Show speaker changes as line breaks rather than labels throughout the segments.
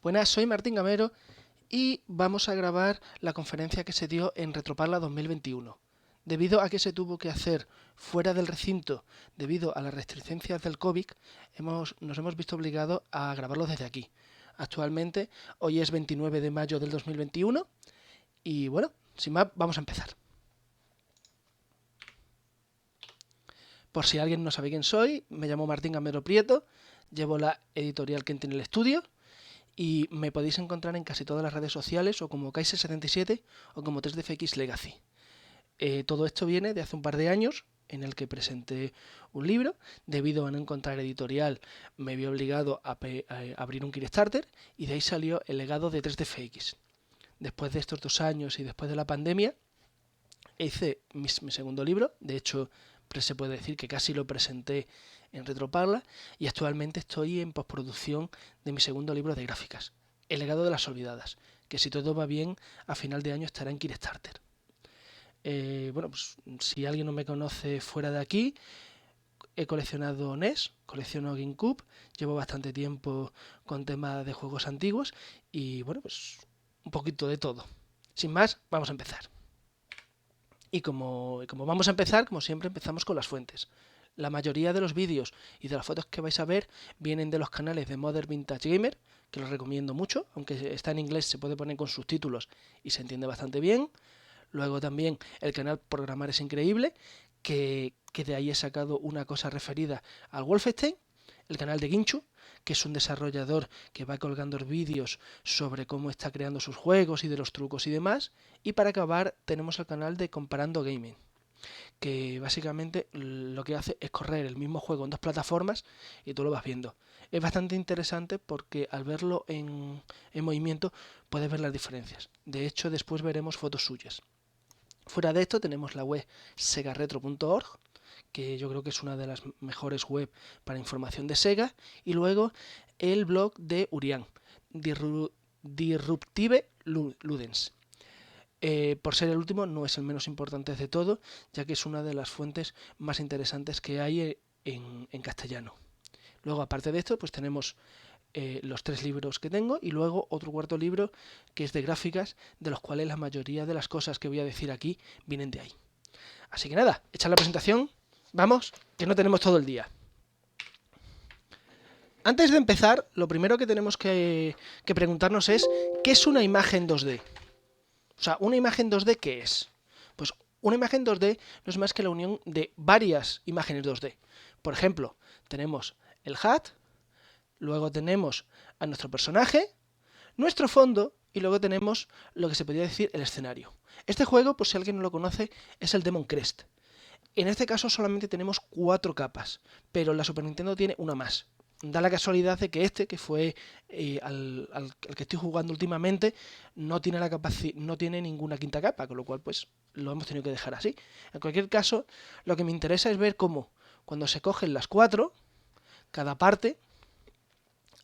Buenas, soy Martín Gamero y vamos a grabar la conferencia que se dio en Retroparla 2021. Debido a que se tuvo que hacer fuera del recinto debido a las restricciones del COVID, nos hemos visto obligados a grabarlo desde aquí. Actualmente, hoy es 29 de mayo del 2021 y bueno, sin más, vamos a empezar. Por si alguien no sabe quién soy, me llamo Martín Gamero Prieto, llevo la editorial que tiene el estudio y me podéis encontrar en casi todas las redes sociales o como Kaiser77 o como 3DFX Legacy. Todo esto viene de hace un par de años en el que presenté un libro. Debido a no encontrar editorial me vi obligado a abrir un Kickstarter y de ahí salió el legado de 3DFX. Después de estos 2 años y después de la pandemia hice mi segundo libro. De hecho, se puede decir que casi lo presenté en Retroparla y actualmente estoy en postproducción de mi segundo libro de gráficas, El legado de las olvidadas, que si todo va bien a final de año estará en Kickstarter. Bueno, pues si alguien no me conoce fuera de aquí, he coleccionado NES, colecciono GameCube, llevo bastante tiempo con temas de juegos antiguos y bueno, pues un poquito de todo. Sin más, vamos a empezar. Y como vamos a empezar, como siempre, empezamos con las fuentes. La mayoría de los vídeos y de las fotos que vais a ver vienen de los canales de Modern Vintage Gamer, que los recomiendo mucho, aunque está en inglés se puede poner con subtítulos y se entiende bastante bien. Luego también el canal Programar es Increíble, que de ahí he sacado una cosa referida al Wolfenstein. El canal de Ginchu, que es un desarrollador que va colgando vídeos sobre cómo está creando sus juegos y de los trucos y demás. Y para acabar tenemos el canal de Comparando Gaming, que básicamente lo que hace es correr el mismo juego en 2 plataformas y tú lo vas viendo. Es bastante interesante porque al verlo en movimiento puedes ver las diferencias. De hecho, después veremos fotos suyas. Fuera de esto tenemos la web segaretro.org, que yo creo que es una de las mejores web para información de Sega, y luego el blog de Urián, Disruptive Ludens. Por ser el último, no es el menos importante de todo, ya que es una de las fuentes más interesantes que hay en castellano. Luego, aparte de esto, pues tenemos los 3 libros que tengo y luego otro cuarto libro que es de gráficas, de los cuales la mayoría de las cosas que voy a decir aquí vienen de ahí. Así que nada, echad la presentación, vamos, que no tenemos todo el día. Antes de empezar, lo primero que tenemos que preguntarnos es ¿qué es una imagen 2D? O sea, ¿una imagen 2D qué es? Pues una imagen 2D no es más que la unión de varias imágenes 2D. Por ejemplo, tenemos el HUD, luego tenemos a nuestro personaje, nuestro fondo y luego tenemos lo que se podría decir el escenario. Este juego, por si alguien no lo conoce, es el Demon Crest. En este caso solamente tenemos 4 capas, pero la Super Nintendo tiene una más. Da la casualidad de que este, que fue al que estoy jugando últimamente, no tiene ninguna quinta capa, con lo cual pues lo hemos tenido que dejar así. En cualquier caso, lo que me interesa es ver cómo cuando se cogen las 4, cada parte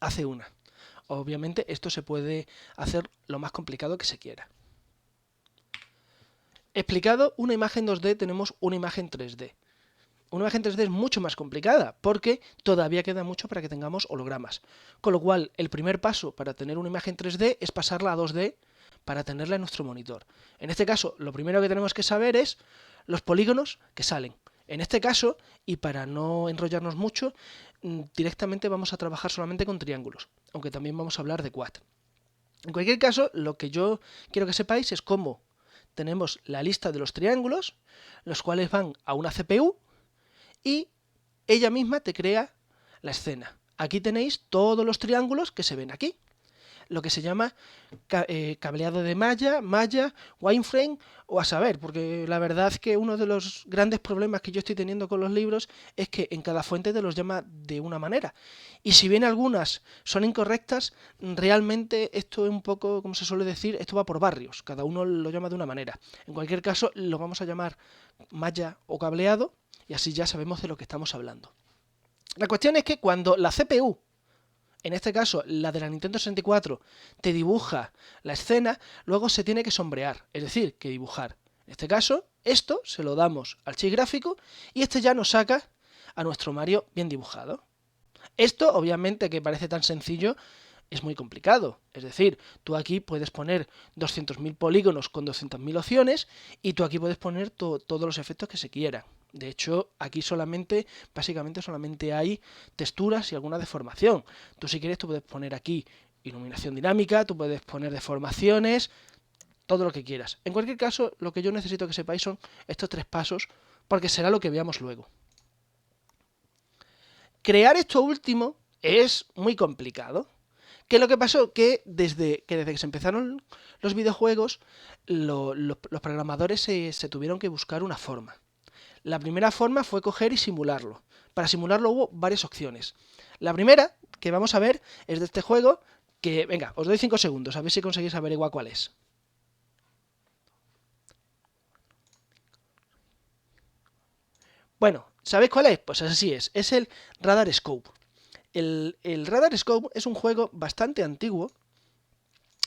hace una. Obviamente esto se puede hacer lo más complicado que se quiera. Explicado una imagen 2D, tenemos una imagen 3D. Una imagen 3D es mucho más complicada porque todavía queda mucho para que tengamos hologramas. Con lo cual, el primer paso para tener una imagen 3D es pasarla a 2D para tenerla en nuestro monitor. En este caso, lo primero que tenemos que saber es los polígonos que salen. En este caso, y para no enrollarnos mucho, directamente vamos a trabajar solamente con triángulos, aunque también vamos a hablar de quad. En cualquier caso, lo que yo quiero que sepáis es cómo tenemos la lista de los triángulos, los cuales van a una CPU, y ella misma te crea la escena. Aquí tenéis todos los triángulos que se ven aquí. Lo que se llama cableado de malla, wireframe o a saber, porque la verdad es que uno de los grandes problemas que yo estoy teniendo con los libros es que en cada fuente te los llama de una manera. Y si bien algunas son incorrectas, realmente esto es un poco, como se suele decir, esto va por barrios. Cada uno lo llama de una manera. En cualquier caso, lo vamos a llamar malla o cableado y así ya sabemos de lo que estamos hablando. La cuestión es que cuando la CPU, en este caso la de la Nintendo 64, te dibuja la escena, luego se tiene que sombrear, es decir, que dibujar. En este caso, esto se lo damos al chip gráfico y este ya nos saca a nuestro Mario bien dibujado. Esto, obviamente, que parece tan sencillo, es muy complicado. Es decir, tú aquí puedes poner 200.000 polígonos con 200.000 opciones y tú aquí puedes poner todos los efectos que se quieran. De hecho, aquí básicamente solamente hay texturas y alguna deformación. Tú si quieres, tú puedes poner aquí iluminación dinámica, tú puedes poner deformaciones, todo lo que quieras. En cualquier caso, lo que yo necesito que sepáis son estos 3 pasos, porque será lo que veamos luego. Crear esto último es muy complicado. ¿Qué es lo que pasó? Que desde que se empezaron los videojuegos, los programadores se tuvieron que buscar una forma. La primera forma fue coger y simularlo. Para simularlo hubo varias opciones. La primera, que vamos a ver, es de este juego, que, venga, os doy 5 segundos, a ver si conseguís averiguar cuál es. Bueno, ¿sabéis cuál es? Pues así es el Radar Scope. El Radar Scope es un juego bastante antiguo.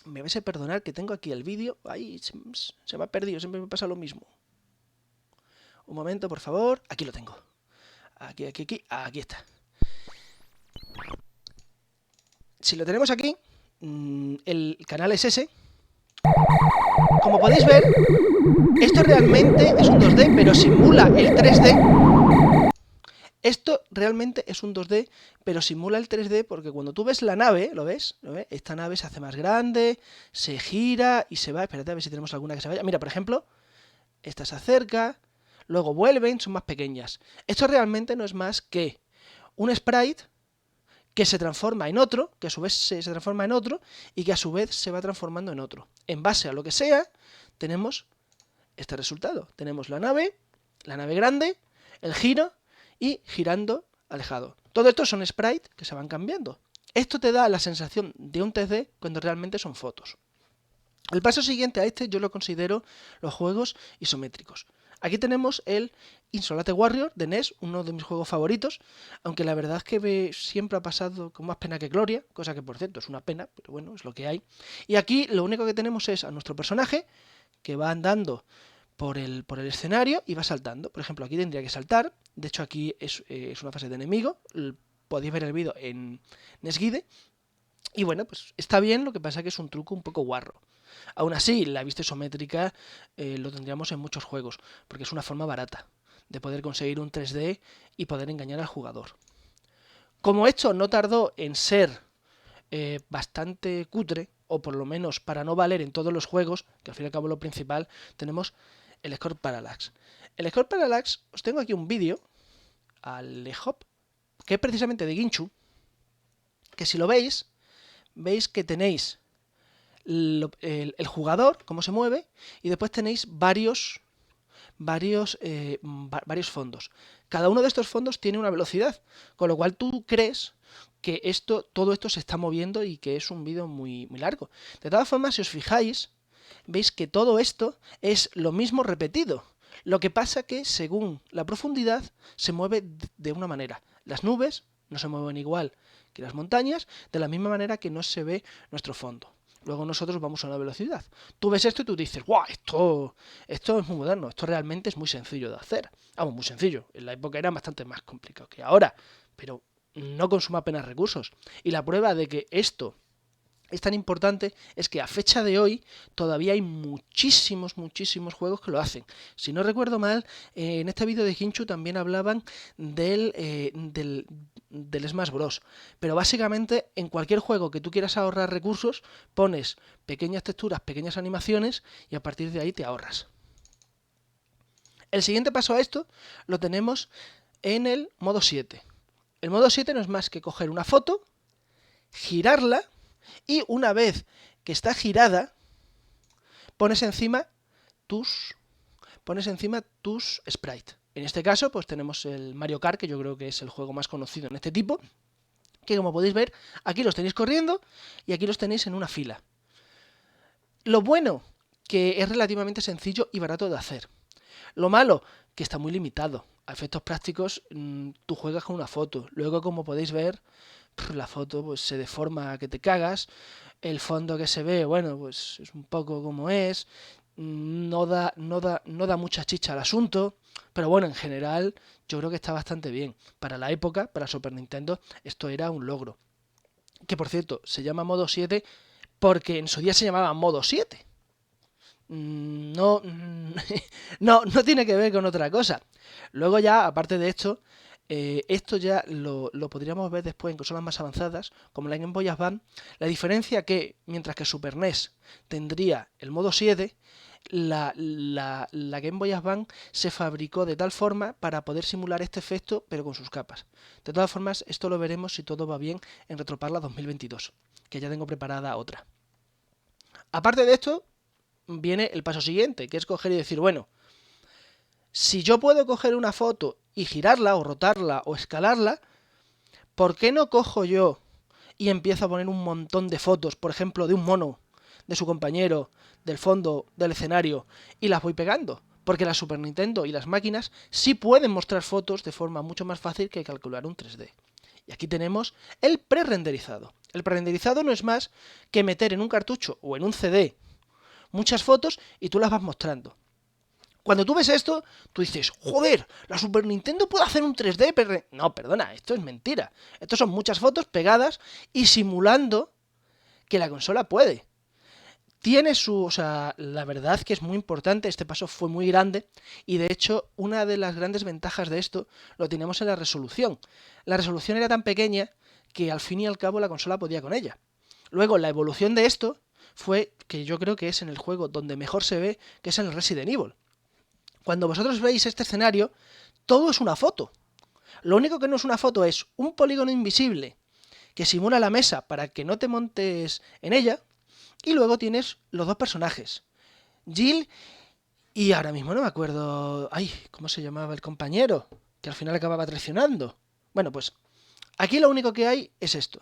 Me vais a perdonar que tengo aquí el vídeo. Ahí se me ha perdido, siempre me pasa lo mismo. Un momento, por favor. Aquí lo tengo. Aquí está. Si lo tenemos aquí, el canal es ese. Como podéis ver, esto realmente es un 2D, pero simula el 3D. Esto realmente es un 2D, pero simula el 3D porque cuando tú ves la nave, ¿lo ves? Esta nave se hace más grande, se gira y se va. Espérate a ver si tenemos alguna que se vaya. Mira, por ejemplo, esta se acerca, luego vuelven, son más pequeñas. Esto realmente no es más que un sprite que se transforma en otro, que a su vez se transforma en otro, y que a su vez se va transformando en otro. En base a lo que sea, tenemos este resultado. Tenemos la nave grande, el giro y girando alejado. Todo esto son sprites que se van cambiando. Esto te da la sensación de un 3D cuando realmente son fotos. El paso siguiente a este yo lo considero los juegos isométricos. Aquí tenemos el Insolate Warrior de NES, uno de mis juegos favoritos, aunque la verdad es que siempre ha pasado con más pena que gloria, cosa que por cierto es una pena, pero bueno, es lo que hay. Y aquí lo único que tenemos es a nuestro personaje que va andando por el escenario y va saltando. Por ejemplo, aquí tendría que saltar, de hecho aquí es una fase de enemigo, podéis ver el vídeo en NESguide, y bueno, pues está bien, lo que pasa es que es un truco un poco guarro. Aún así, la vista isométrica lo tendríamos en muchos juegos, porque es una forma barata de poder conseguir un 3D y poder engañar al jugador. Como esto no tardó en ser bastante cutre, o por lo menos para no valer en todos los juegos, que al fin y al cabo lo principal, tenemos el Score Parallax. El Score Parallax, os tengo aquí un vídeo, al Hop, que es precisamente de Ginchu, que si lo veis que tenéis el jugador, cómo se mueve, y después tenéis varios fondos. Cada uno de estos fondos tiene una velocidad, con lo cual tú crees que todo esto se está moviendo y que es un vídeo muy, muy largo. De todas formas, si os fijáis, veis que todo esto es lo mismo repetido. Lo que pasa que según la profundidad se mueve de una manera. Las nubes no se mueven igual que las montañas, de la misma manera que no se ve nuestro fondo. Luego nosotros vamos a una velocidad. Tú ves esto y tú dices, ¡guau! Esto es muy moderno, esto realmente es muy sencillo de hacer. Vamos, muy sencillo. En la época era bastante más complicado que ahora, pero no consuma apenas recursos. Y la prueba de que esto es tan importante es que a fecha de hoy todavía hay muchísimos juegos que lo hacen. Si no recuerdo mal, en este vídeo de Ginchu también hablaban del Smash Bros. Pero básicamente en cualquier juego que tú quieras ahorrar recursos, pones pequeñas texturas, pequeñas animaciones y a partir de ahí te ahorras. El siguiente paso a esto lo tenemos en el modo 7. El modo 7 no es más que coger una foto, girarla, y una vez que está girada, pones encima tus sprites. En este caso, pues tenemos el Mario Kart, que yo creo que es el juego más conocido en este tipo, que como podéis ver, aquí los tenéis corriendo y aquí los tenéis en una fila. Lo bueno, que es relativamente sencillo y barato de hacer. Lo malo, que está muy limitado. A efectos prácticos, tú juegas con una foto. Luego, como podéis ver, la foto pues se deforma que te cagas. El fondo que se ve, bueno, pues es un poco como es. No da mucha chicha al asunto. Pero bueno, en general, yo creo que está bastante bien. Para la época, para Super Nintendo, esto era un logro. que por cierto se llama modo 7 porque en su día se llamaba modo 7. No, no tiene que ver con otra cosa. Luego ya, aparte de esto ya lo podríamos ver después en consolas más avanzadas, como la Game Boy Advance. La diferencia que, mientras que Super NES tendría el modo 7, la Game Boy Advance se fabricó de tal forma para poder simular este efecto, pero con sus capas. De todas formas, esto lo veremos si todo va bien en Retroparla 2022, que ya tengo preparada otra. Aparte de esto, viene el paso siguiente, que es coger y decir, bueno, si yo puedo coger una foto y girarla, o rotarla, o escalarla, ¿por qué no cojo yo y empiezo a poner un montón de fotos, por ejemplo, de un mono, de su compañero, del fondo del escenario, y las voy pegando? Porque la Super Nintendo y las máquinas sí pueden mostrar fotos de forma mucho más fácil que calcular un 3D. Y aquí tenemos el pre-renderizado. El pre-renderizado no es más que meter en un cartucho o en un CD muchas fotos y tú las vas mostrando. Cuando tú ves esto, tú dices, joder, la Super Nintendo puede hacer un 3D. No, perdona, esto es mentira. Esto son muchas fotos pegadas y simulando que la consola puede. Tiene o sea, la verdad que es muy importante, este paso fue muy grande y de hecho una de las grandes ventajas de esto lo tenemos en la resolución. La resolución era tan pequeña que al fin y al cabo la consola podía con ella. Luego la evolución de esto fue que yo creo que es en el juego donde mejor se ve, que es en el Resident Evil. Cuando vosotros veis este escenario, todo es una foto. Lo único que no es una foto es un polígono invisible que simula la mesa para que no te montes en ella, y luego tienes los dos personajes, Jill y ahora mismo no me acuerdo, ¿cómo se llamaba el compañero? Que al final acababa traicionando. Bueno, pues aquí lo único que hay es esto.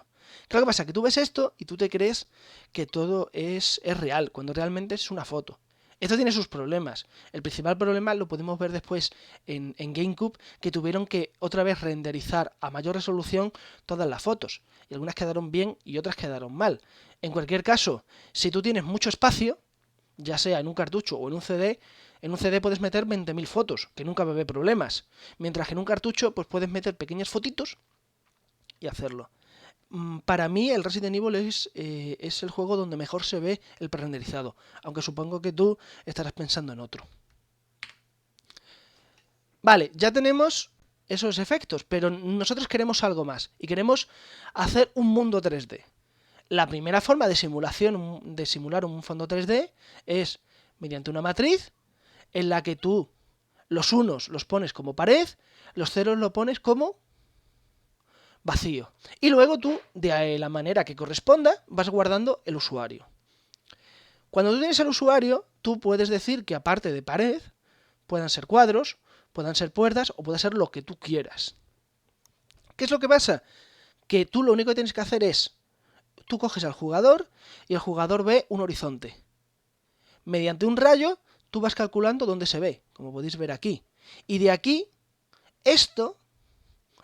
¿Qué es lo que pasa? Que tú ves esto y tú te crees que todo es real, cuando realmente es una foto. Esto tiene sus problemas. El principal problema lo podemos ver después en GameCube, que tuvieron que otra vez renderizar a mayor resolución todas las fotos. Y algunas quedaron bien y otras quedaron mal. En cualquier caso, si tú tienes mucho espacio, ya sea en un cartucho o en un CD puedes meter 20.000 fotos, que nunca va a haber problemas. Mientras que en un cartucho pues puedes meter pequeñas fotitos y hacerlo. Para mí el Resident Evil es el juego donde mejor se ve el prerenderizado, aunque supongo que tú estarás pensando en otro. Vale, ya tenemos esos efectos, pero nosotros queremos algo más y queremos hacer un mundo 3D. La primera forma de simular un fondo 3D es mediante una matriz en la que tú los unos los pones como pared, los ceros lo pones como vacío. Y luego tú, de la manera que corresponda, vas guardando el usuario. Cuando tú tienes el usuario, tú puedes decir que aparte de pared, puedan ser cuadros, puedan ser puertas o pueda ser lo que tú quieras. ¿Qué es lo que pasa? Que tú lo único que tienes que hacer es, tú coges al jugador y el jugador ve un horizonte. Mediante un rayo, tú vas calculando dónde se ve, como podéis ver aquí. Y de aquí, esto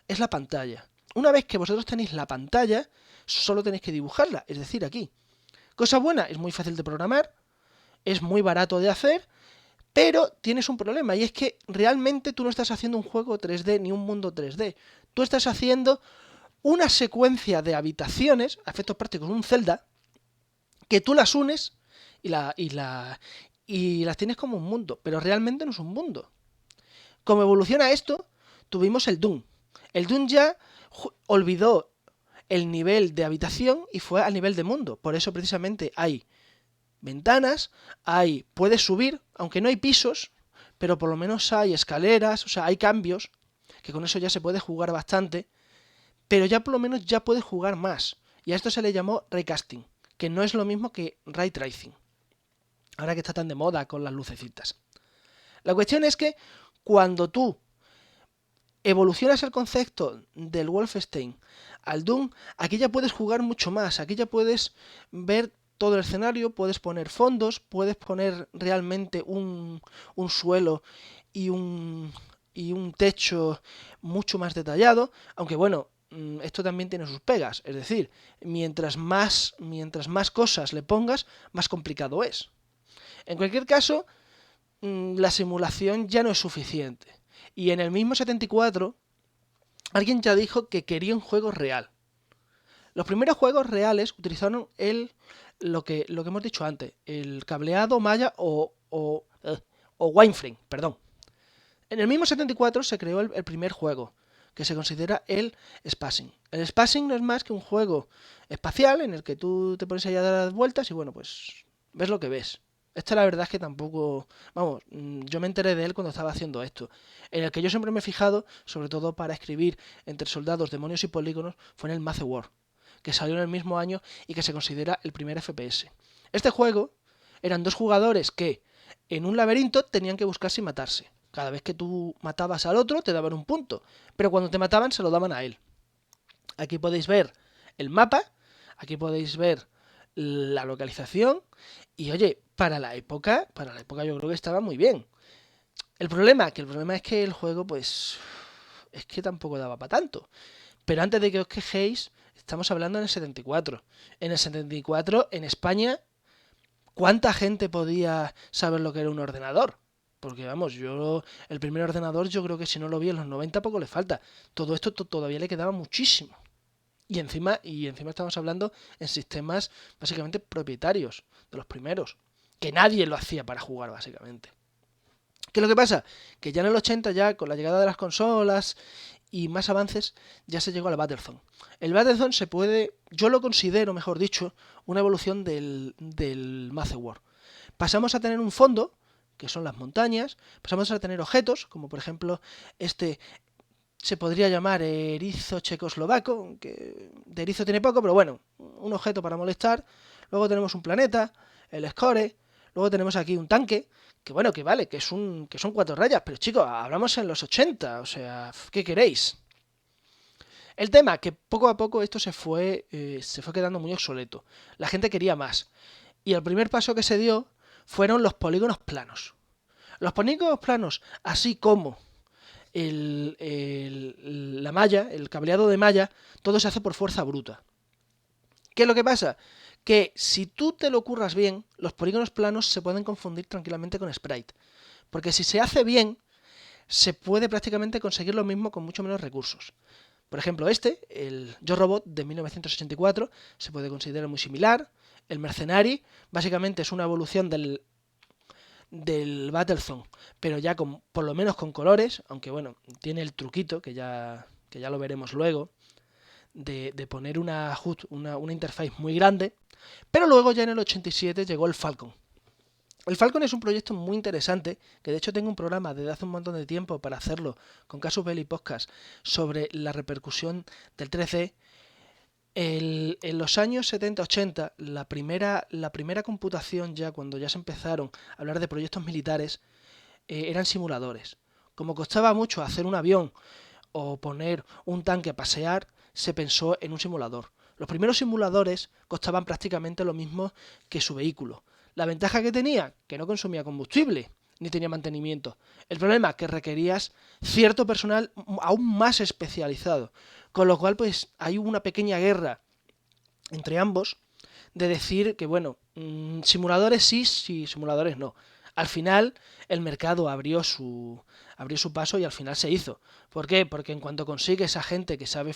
es la pantalla. Una vez que vosotros tenéis la pantalla, solo tenéis que dibujarla, es decir, aquí. Cosa buena, es muy fácil de programar, es muy barato de hacer, pero tienes un problema, y es que realmente tú no estás haciendo un juego 3D ni un mundo 3D. Tú estás haciendo una secuencia de habitaciones, a efectos prácticos, un Zelda, que tú las unes y las tienes como un mundo, pero realmente no es un mundo. Como evoluciona esto, tuvimos el Doom. El Doom ya olvidó el nivel de habitación y fue al nivel de mundo. Por eso precisamente hay ventanas, puedes subir, aunque no hay pisos, pero por lo menos hay escaleras, o sea, hay cambios, que con eso ya se puede jugar bastante, pero ya por lo menos ya puedes jugar más. Y a esto se le llamó raycasting, que no es lo mismo que ray tracing, ahora que está tan de moda con las lucecitas. La cuestión es que cuando tú evolucionas el concepto del Wolfenstein al Doom, aquí ya puedes jugar mucho más, aquí ya puedes ver todo el escenario, puedes poner fondos, puedes poner realmente un suelo y un techo mucho más detallado, aunque bueno, esto también tiene sus pegas, es decir, mientras más cosas le pongas, más complicado es. En cualquier caso, la simulación ya no es suficiente. Y en el mismo 74, alguien ya dijo que quería un juego real. Los primeros juegos reales utilizaron lo que hemos dicho antes, el cableado malla o wireframe, perdón. En el mismo 74 se creó el primer juego, que se considera el Spacing. El Spacing no es más que un juego espacial en el que tú te pones ahí a dar vueltas y bueno, pues ves lo que ves. Esta la verdad es que tampoco... Vamos, yo me enteré de él cuando estaba haciendo esto. En el que yo siempre me he fijado, sobre todo para escribir entre soldados, demonios y polígonos, fue en el Maze War, que salió en el mismo año y que se considera el primer FPS. Este juego eran dos jugadores que en un laberinto tenían que buscarse y matarse. Cada vez que tú matabas al otro te daban un punto, pero cuando te mataban se lo daban a él. Aquí podéis ver el mapa, aquí podéis ver la localización y oye, para la época yo creo que estaba muy bien. El problema es que el juego pues es que tampoco daba para tanto. Pero antes de que os quejéis, estamos hablando en el 74. En el 74 en España, ¿cuánta gente podía saber lo que era un ordenador? Porque vamos, el primer ordenador yo creo que si no lo vi en los 90 poco le falta. Todo esto todavía le quedaba muchísimo. Y encima estamos hablando en sistemas básicamente propietarios, de los primeros. Que nadie lo hacía para jugar básicamente. ¿Qué es lo que pasa? Que ya en el 80, ya con la llegada de las consolas y más avances, ya se llegó al Battlezone. El Battlezone yo lo considero, mejor dicho, una evolución del Maze War. Pasamos a tener un fondo, que son las montañas, pasamos a tener objetos, como por ejemplo este se podría llamar erizo checoslovaco, que de erizo tiene poco, pero bueno, un objeto para molestar. Luego tenemos un planeta, el Score, luego tenemos aquí un tanque, que bueno, que vale, que son 4 rayas, pero chicos, hablamos en los 80, o sea, ¿qué queréis? El tema, que poco a poco esto se fue quedando muy obsoleto. La gente quería más. Y el primer paso que se dio fueron los polígonos planos. Los polígonos planos, así como la malla, el cableado de malla, todo se hace por fuerza bruta. ¿Qué es lo que pasa? Que si tú te lo curras bien, los polígonos planos se pueden confundir tranquilamente con sprite. Porque si se hace bien, se puede prácticamente conseguir lo mismo con mucho menos recursos. Por ejemplo, el Yo Robot de 1984, se puede considerar muy similar. El Mercenary, básicamente es una evolución del Battlezone, pero ya por lo menos con colores, aunque bueno, tiene el truquito, que ya lo veremos luego, de poner una HUD, una interface muy grande. Pero luego ya en el 87 llegó el Falcon. El Falcon es un proyecto muy interesante, que de hecho tengo un programa desde hace un montón de tiempo para hacerlo con Casus Belli Podcast sobre la repercusión del 3D. En los años 70-80, la primera computación, ya cuando ya se empezaron a hablar de proyectos militares, eran simuladores. Como costaba mucho hacer un avión o poner un tanque a pasear, se pensó en un simulador. Los primeros simuladores costaban prácticamente lo mismo que su vehículo. La ventaja que tenía, que no consumía combustible, ni tenía mantenimiento. El problema, que requerías cierto personal aún más especializado. Con lo cual, pues, hay una pequeña guerra entre ambos de decir que, bueno, simuladores sí, simuladores no. Al final, el mercado abrió su paso y al final se hizo. ¿Por qué? Porque en cuanto consigues a gente que sabe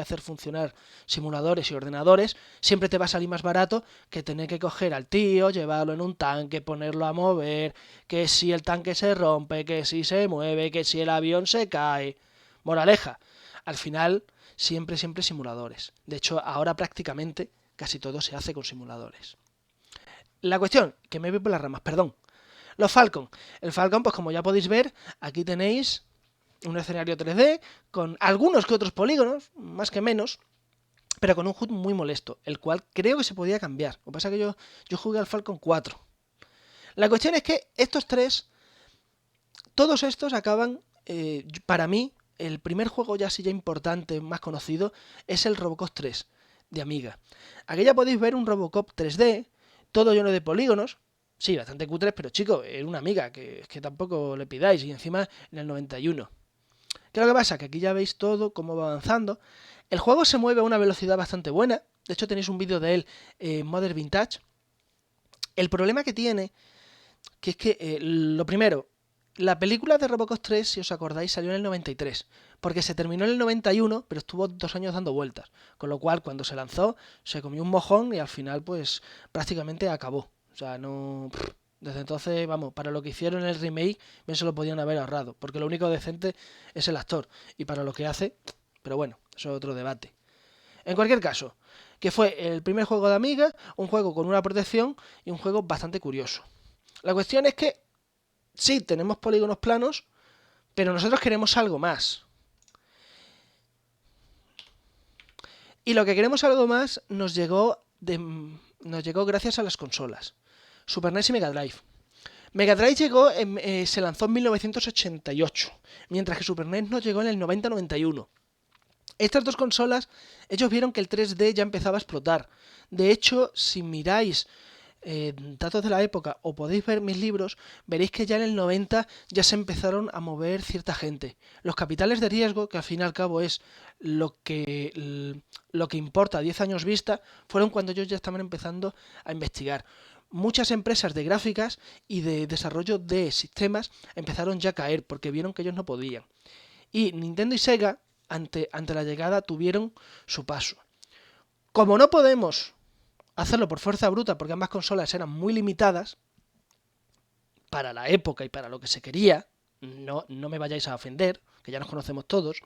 hacer funcionar simuladores y ordenadores, siempre te va a salir más barato que tener que coger al tío, llevarlo en un tanque, ponerlo a mover, que si el tanque se rompe, que si se mueve, que si el avión se cae. Moraleja, al final, siempre simuladores. De hecho, ahora prácticamente casi todo se hace con simuladores. La cuestión, que me voy por las ramas, perdón. Los Falcon. El Falcon, pues como ya podéis ver, aquí tenéis un escenario 3D con algunos que otros polígonos, más que menos, pero con un HUD muy molesto, el cual creo que se podía cambiar. Lo que pasa es que yo jugué al Falcon 4. La cuestión es que todos estos acaban, para mí, el primer juego ya importante, más conocido, es el Robocop 3 de Amiga. Aquí ya podéis ver un Robocop 3D, todo lleno de polígonos. Sí, bastante cutres, pero chico, era una Amiga, que tampoco le pidáis, y encima en el 91. ¿Qué es lo que pasa? Que aquí ya veis todo, cómo va avanzando. El juego se mueve a una velocidad bastante buena. De hecho, tenéis un vídeo de él en Modern Vintage. El problema que tiene, que es que, lo primero, La película de Robocop 3, si os acordáis, salió en el 93, porque se terminó en el 91, pero estuvo 2 años dando vueltas, con lo cual cuando se lanzó se comió un mojón y al final pues prácticamente acabó. O sea, no... Desde entonces, vamos, para lo que hicieron en el remake, bien se lo podían haber ahorrado, porque lo único decente es el actor, y para lo que hace, pero bueno, eso es otro debate. En cualquier caso, que fue el primer juego de Amiga, un juego con una protección y un juego bastante curioso. La cuestión es que sí, tenemos polígonos planos, pero nosotros queremos algo más. Y lo que queremos algo más nos llegó gracias a las consolas. Super NES y Mega Drive. Mega Drive se lanzó en 1988, mientras que Super NES nos llegó en el 90-91. Estas dos consolas, ellos vieron que el 3D ya empezaba a explotar. De hecho, si miráis datos de la época o podéis ver mis libros, veréis que ya en el 90 ya se empezaron a mover cierta gente. Los capitales de riesgo, que al fin y al cabo es lo que importa a 10 años vista, fueron cuando ellos ya estaban empezando a investigar. Muchas empresas de gráficas y de desarrollo de sistemas empezaron ya a caer porque vieron que ellos no podían. Y Nintendo y Sega, ante la llegada, tuvieron su paso. Como no podemos hacerlo por fuerza bruta, porque ambas consolas eran muy limitadas para la época y para lo que se quería, no me vayáis a ofender, que ya nos conocemos todos,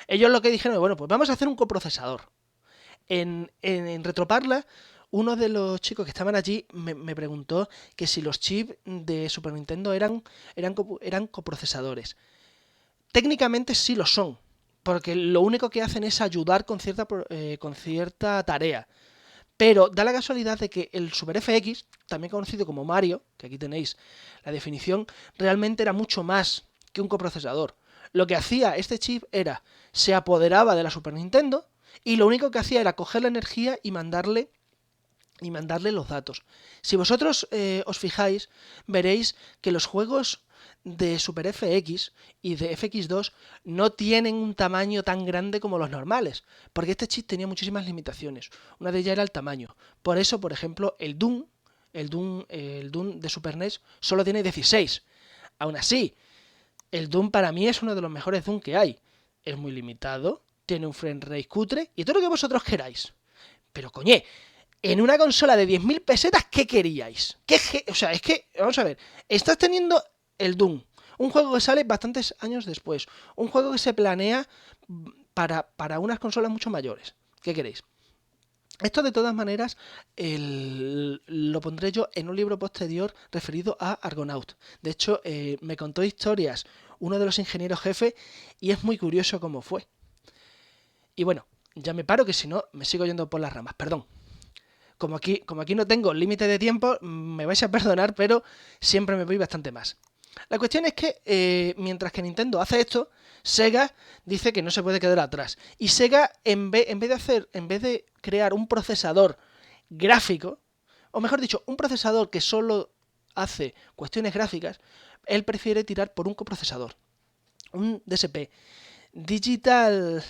ellos lo que dijeron, bueno, pues vamos a hacer un coprocesador. En Retroparla, uno de los chicos que estaban allí me preguntó que si los chips de Super Nintendo eran coprocesadores. Técnicamente sí lo son, porque lo único que hacen es ayudar con cierta tarea. Pero da la casualidad de que el Super FX, también conocido como Mario, que aquí tenéis la definición, realmente era mucho más que un coprocesador. Lo que hacía este chip era, se apoderaba de la Super Nintendo y lo único que hacía era coger la energía y mandarle los datos. Si vosotros os fijáis, veréis que los juegos de Super FX y de FX2 no tienen un tamaño tan grande como los normales, porque este chip tenía muchísimas limitaciones. Una de ellas era el tamaño. Por eso, por ejemplo, el Doom de Super NES solo tiene 16. Aún así, el Doom para mí es uno de los mejores Doom que hay. Es muy limitado, tiene un frame rate cutre y todo lo que vosotros queráis. Pero coñé, en una consola de 10.000 pesetas, ¿qué queríais? O sea, es que, vamos a ver, estás teniendo el Doom, un juego que sale bastantes años después, un juego que se planea para unas consolas mucho mayores. ¿Qué queréis? Esto de todas maneras lo pondré yo en un libro posterior referido a Argonaut. De hecho, me contó historias uno de los ingenieros jefe y es muy curioso cómo fue. Y bueno, ya me paro que si no me sigo yendo por las ramas, perdón. Como aquí no tengo límite de tiempo, me vais a perdonar, pero siempre me voy bastante más. La cuestión es que mientras que Nintendo hace esto, Sega dice que no se puede quedar atrás. Y Sega, en vez de crear un procesador gráfico, o mejor dicho, un procesador que solo hace cuestiones gráficas, él prefiere tirar por un coprocesador. Un DSP. Digital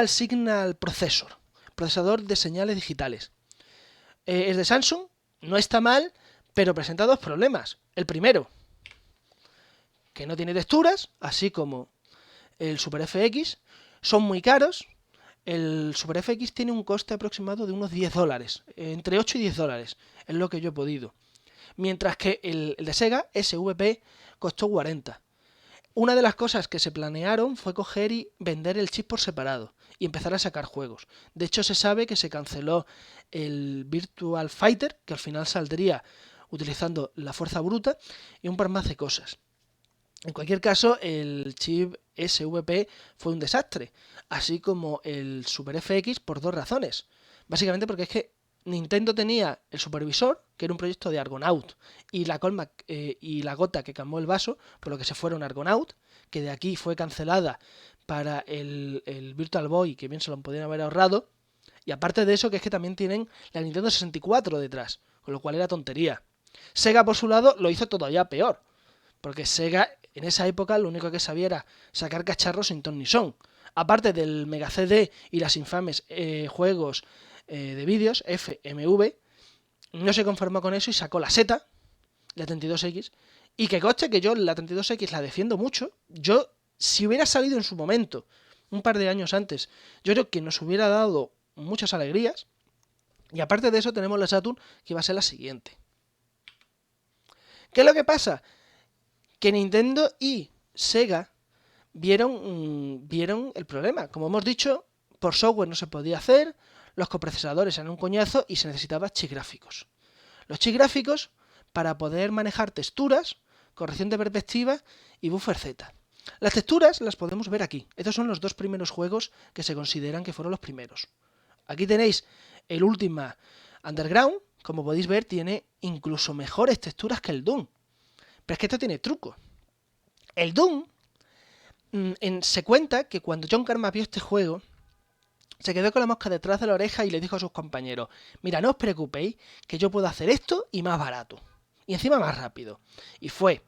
Signal Processor. Procesador de señales digitales. Es de Samsung, no está mal, pero presenta dos problemas. El primero, que no tiene texturas, así como el Super FX, son muy caros. El Super FX tiene un coste aproximado de unos $10, entre 8 y $10, es lo que yo he podido. Mientras que el de Sega, SVP, costó 40. Una de las cosas que se planearon fue coger y vender el chip por separado y empezar a sacar juegos. De hecho, se sabe que se canceló el Virtual Fighter, que al final saldría utilizando la fuerza bruta, y un par más de cosas. En cualquier caso, el chip SVP fue un desastre, así como el Super FX por dos razones. Básicamente porque es que Nintendo tenía el supervisor, que era un proyecto de Argonaut, y la gota que calmó el vaso, por lo que se fueron Argonaut, que de aquí fue cancelada para el Virtual Boy, que bien se lo podían haber ahorrado. Y aparte de eso, que es que también tienen la Nintendo 64 detrás, con lo cual era tontería. Sega, por su lado, lo hizo todavía peor, porque Sega en esa época lo único que sabía era sacar cacharros sin ton ni son. Aparte del Mega CD y las infames juegos de vídeos, FMV, no se conformó con eso y sacó la Z, la 32X, Y que conste que yo la 32X la defiendo mucho. Yo, si hubiera salido en su momento, un par de años antes, yo creo que nos hubiera dado muchas alegrías. Y aparte de eso tenemos la Saturn, que va a ser la siguiente. ¿Qué es lo que pasa? Que Nintendo y Sega vieron el problema. Como hemos dicho, por software no se podía hacer, los coprocesadores eran un coñazo y se necesitaba chips gráficos. Los chips gráficos para poder manejar texturas, corrección de perspectiva y buffer Z. Las texturas las podemos ver aquí. Estos son los dos primeros juegos que se consideran que fueron los primeros. Aquí tenéis el Ultima Underground. Como podéis ver, tiene incluso mejores texturas que el Doom. Pero es que esto tiene truco. El Doom, se cuenta que cuando John Carmack vio este juego, se quedó con la mosca detrás de la oreja y le dijo a sus compañeros: mira, no os preocupéis, que yo puedo hacer esto y más barato. Y encima más rápido. Y fue.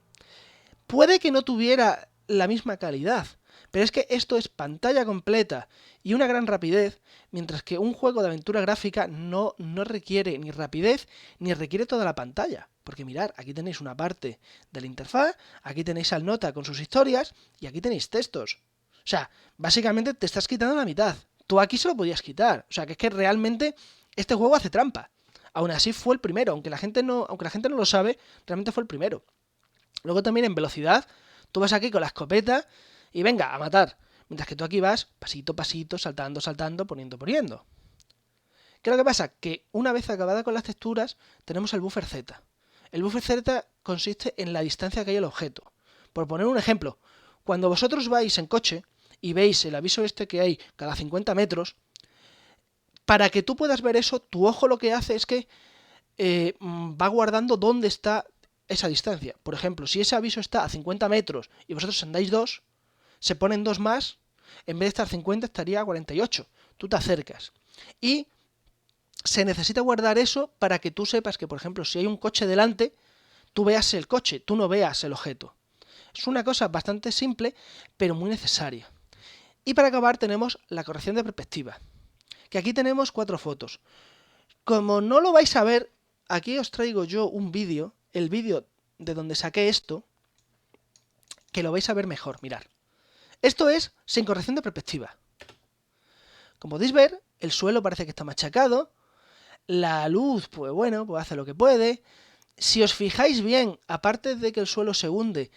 Puede que no tuviera la misma calidad, pero es que esto es pantalla completa y una gran rapidez, mientras que un juego de aventura gráfica no requiere ni rapidez ni requiere toda la pantalla. Porque mirad, aquí tenéis una parte de la interfaz, aquí tenéis al nota con sus historias y aquí tenéis textos. O sea, básicamente te estás quitando la mitad. Tú aquí se lo podías quitar. O sea, que es que realmente este juego hace trampa. Aún así fue el primero, aunque la gente no lo sabe, realmente fue el primero. Luego también en velocidad, tú vas aquí con la escopeta y venga, a matar. Mientras que tú aquí vas pasito a pasito, saltando, poniendo. ¿Qué es lo que pasa? Que una vez acabada con las texturas, tenemos el buffer Z. El buffer Z consiste en la distancia que hay el objeto. Por poner un ejemplo, cuando vosotros vais en coche y veis el aviso este que hay cada 50 metros, para que tú puedas ver eso, tu ojo lo que hace es que va guardando dónde está esa distancia. Por ejemplo, si ese aviso está a 50 metros y vosotros andáis 2, se ponen 2 más, en vez de estar 50 estaría a 48. Tú te acercas. Y se necesita guardar eso para que tú sepas que, por ejemplo, si hay un coche delante, tú veas el coche, tú no veas el objeto. Es una cosa bastante simple, pero muy necesaria. Y para acabar tenemos la corrección de perspectiva, que aquí tenemos 4 fotos. Como no lo vais a ver, aquí os traigo yo un vídeo, el vídeo de donde saqué esto, que lo vais a ver mejor, mirad. Esto es sin corrección de perspectiva. Como podéis ver, el suelo parece que está machacado, la luz, pues bueno, pues hace lo que puede. Si os fijáis bien, aparte de que el suelo se hunde,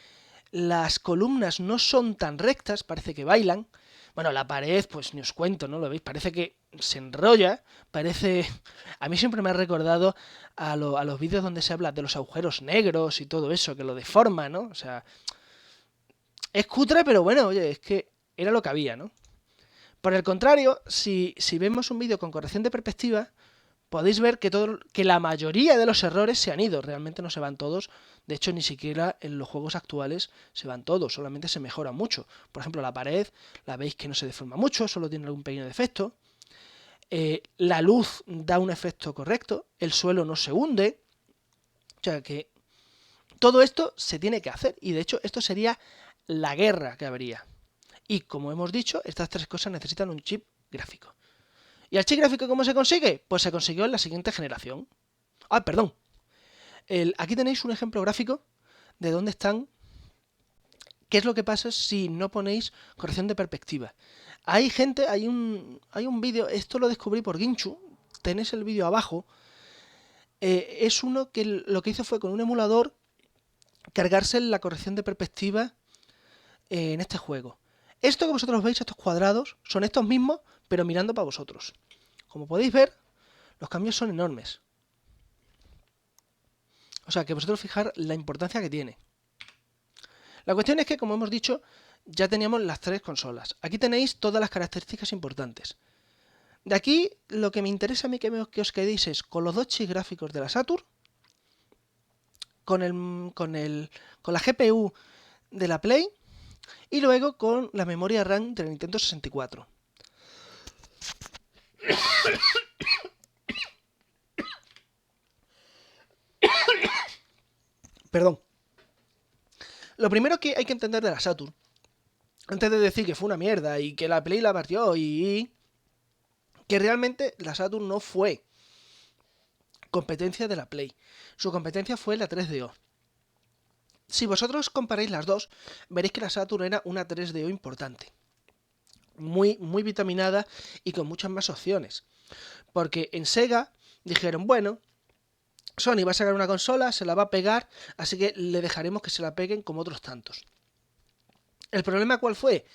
las columnas no son tan rectas, parece que bailan. Bueno, la pared, pues ni os cuento, ¿no? Lo veis, parece que se enrolla, parece... A mí siempre me ha recordado a los vídeos donde se habla de los agujeros negros y todo eso, que lo deforma, ¿no? O sea, es cutre, pero bueno, oye, es que era lo que había, ¿no? Por el contrario, si vemos un vídeo con corrección de perspectiva, podéis ver que la mayoría de los errores se han ido. Realmente no se van todos. De hecho, ni siquiera en los juegos actuales se van todos. Solamente se mejora mucho. Por ejemplo, la pared, la veis que no se deforma mucho, solo tiene algún pequeño defecto. La luz da un efecto correcto. El suelo no se hunde. O sea que todo esto se tiene que hacer. Y de hecho, esto sería la guerra que habría. Y como hemos dicho, estas 3 cosas necesitan un chip gráfico. ¿Y el chip gráfico cómo se consigue? Pues se consiguió en la siguiente generación. Ah, perdón. Aquí tenéis un ejemplo gráfico de dónde están. ¿Qué es lo que pasa si no ponéis corrección de perspectiva? Hay un vídeo, esto lo descubrí por Ginchu, tenéis el vídeo abajo. Es uno que lo que hizo fue con un emulador cargarse la corrección de perspectiva en este juego. Esto que vosotros veis, estos cuadrados, son estos mismos, pero mirando para vosotros. Como podéis ver, los cambios son enormes. O sea, que vosotros fijar la importancia que tiene. La cuestión es que, como hemos dicho, ya teníamos las 3 consolas. Aquí tenéis todas las características importantes. De aquí, lo que me interesa a mí que os quedéis es con los 2 chips gráficos de la Saturn, con la GPU de la Play y luego con la memoria RAM de la Nintendo 64. Perdón. Lo primero que hay que entender de la Saturn, antes de decir que fue una mierda y que la Play la partió y que realmente la Saturn no fue competencia de la Play. Su competencia fue la 3DO. Si vosotros comparáis las dos, veréis que la Saturn era una 3DO importante. Muy, muy vitaminada y con muchas más opciones. Porque en Sega dijeron, bueno, Sony va a sacar una consola, se la va a pegar, así que le dejaremos que se la peguen como otros tantos. ¿El problema cuál fue?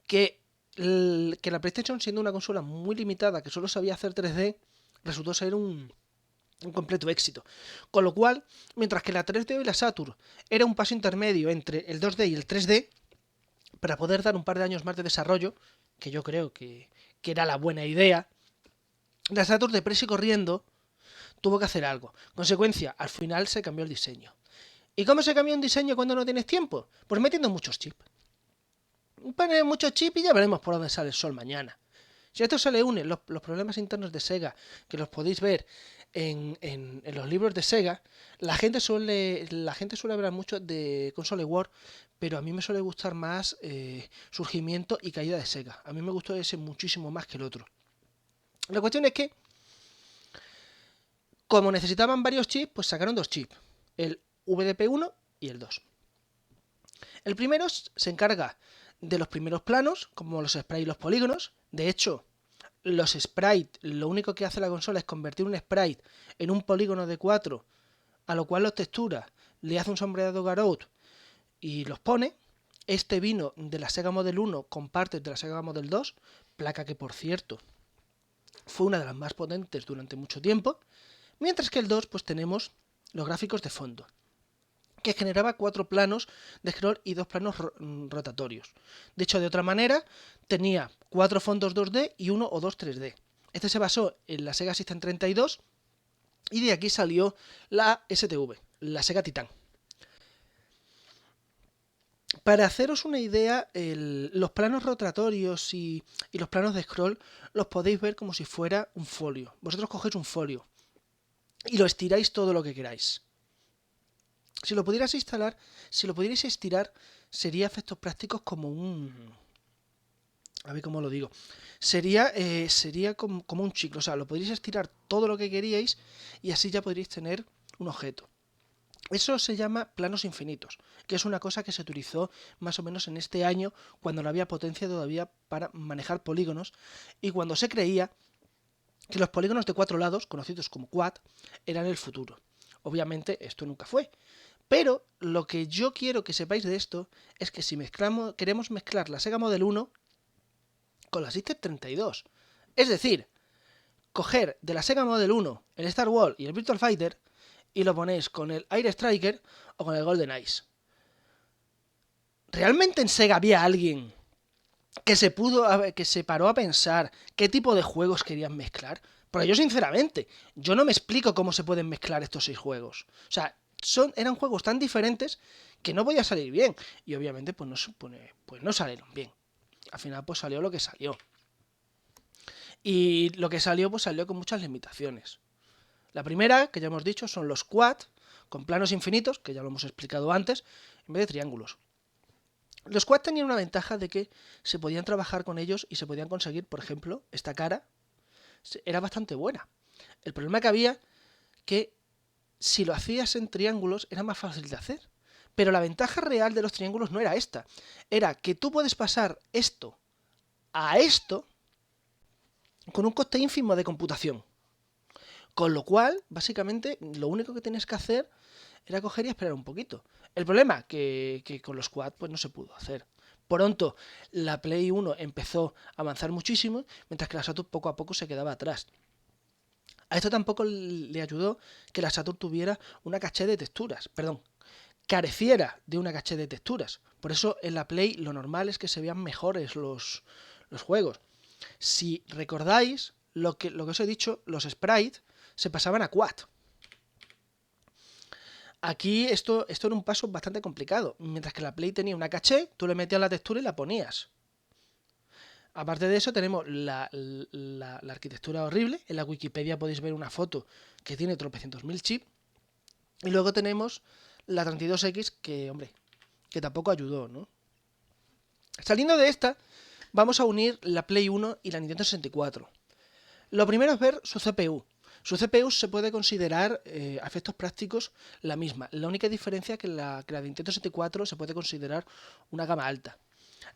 Que la PlayStation, siendo una consola muy limitada, que solo sabía hacer 3D, resultó ser un completo éxito. Con lo cual, mientras que la 3D y la Saturn era un paso intermedio entre el 2D y el 3D, para poder dar un par de años más de desarrollo, que yo creo que era la buena idea, la Saturn deprisa y corriendo tuvo que hacer algo. Consecuencia, al final se cambió el diseño. ¿Y cómo se cambió un diseño cuando no tienes tiempo? Pues metiendo muchos chips. Pone muchos chips y ya veremos por dónde sale el sol mañana. Si a esto se le unen los problemas internos de Sega, que los podéis ver en los libros de Sega, la gente suele hablar mucho de Console War, pero a mí me suele gustar más surgimiento y caída de Sega. A mí me gustó ese muchísimo más que el otro. La cuestión es que, como necesitaban varios chips, pues sacaron dos chips, el VDP1 y el 2. El primero se encarga de los primeros planos, como los sprites y los polígonos. De hecho, los sprites, lo único que hace la consola es convertir un sprite en un polígono de 4, a lo cual los textura, le hace un sombreado Garou y los pone. Este vino de la Sega Model 1 con partes de la Sega Model 2, placa que por cierto fue una de las más potentes durante mucho tiempo, mientras que el 2 pues tenemos los gráficos de fondo, que generaba 4 planos de scroll y 2 planos rotatorios. Dicho de otra manera, tenía 4 fondos 2D y 1 o 2 3D. Este se basó en la Sega System 32 y de aquí salió la STV, la Sega Titan. Para haceros una idea, los planos rotatorios y los planos de scroll los podéis ver como si fuera un folio. Vosotros cogéis un folio y lo estiráis todo lo que queráis. Si lo pudierais estirar, sería efectos prácticos como un... A ver cómo lo digo. Sería como un chicle. O sea, lo podríais estirar todo lo que queríais y así ya podríais tener un objeto. Eso se llama planos infinitos, que es una cosa que se utilizó más o menos en este año, cuando no había potencia todavía para manejar polígonos y cuando se creía que los polígonos de 4 lados, conocidos como quad, eran el futuro. Obviamente esto nunca fue. Pero lo que yo quiero que sepáis de esto es que si queremos mezclar la Sega Model 1 con la System 32, es decir, coger de la Sega Model 1 el Star Wars y el Virtua Fighter y lo ponéis con el Air Striker o con el Golden Axe. ¿Realmente en Sega había alguien que se paró a pensar qué tipo de juegos querían mezclar? Porque yo sinceramente, yo no me explico cómo se pueden mezclar estos 6 juegos. O sea, eran juegos tan diferentes que no podía salir bien. Y obviamente pues no salieron bien. Al final pues salió lo que salió. Y lo que salió pues salió con muchas limitaciones. La primera, que ya hemos dicho, son los quad, con planos infinitos, que ya lo hemos explicado antes, en vez de triángulos. Los quad tenían una ventaja de que se podían trabajar con ellos y se podían conseguir, por ejemplo, esta cara era bastante buena. El problema que había que si lo hacías en triángulos era más fácil de hacer. Pero la ventaja real de los triángulos no era esta. Era que tú puedes pasar esto a esto con un coste ínfimo de computación. Con lo cual, básicamente, lo único que tienes que hacer era coger y esperar un poquito. El problema que con los quad pues no se pudo hacer. Pronto la Play 1 empezó a avanzar muchísimo, mientras que la Saturn poco a poco se quedaba atrás. A esto tampoco le ayudó que la Saturn tuviera una caché de texturas, careciera de una caché de texturas. Por eso en la Play lo normal es que se vean mejores los juegos. Si recordáis lo que os he dicho, los sprites se pasaban a quad. Aquí esto era un paso bastante complicado. Mientras que la Play tenía una caché, tú le metías la textura y la ponías. Aparte de eso tenemos la arquitectura horrible. En la Wikipedia podéis ver una foto que tiene tropecientos mil chips. Y luego tenemos la 32X que tampoco ayudó, ¿no? Saliendo de esta, vamos a unir la Play 1 y la Nintendo 64. Lo primero es ver su CPU. Su CPU se puede considerar a efectos prácticos la misma. La única diferencia es que la de Nintendo 64 se puede considerar una gama alta.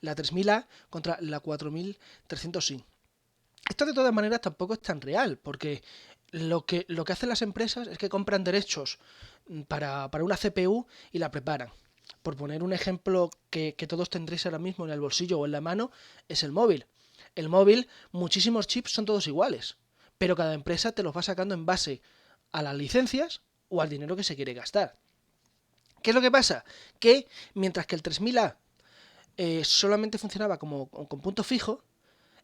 La 3000A contra la 4300i. Esto de todas maneras tampoco es tan real, porque lo que hacen las empresas es que compran derechos para una CPU y la preparan. Por poner un ejemplo que todos tendréis ahora mismo en el bolsillo o en la mano, es el móvil. El móvil, muchísimos chips son todos iguales, pero cada empresa te los va sacando en base a las licencias o al dinero que se quiere gastar. ¿Qué es lo que pasa? Que mientras que el 3000A solamente funcionaba con punto fijo,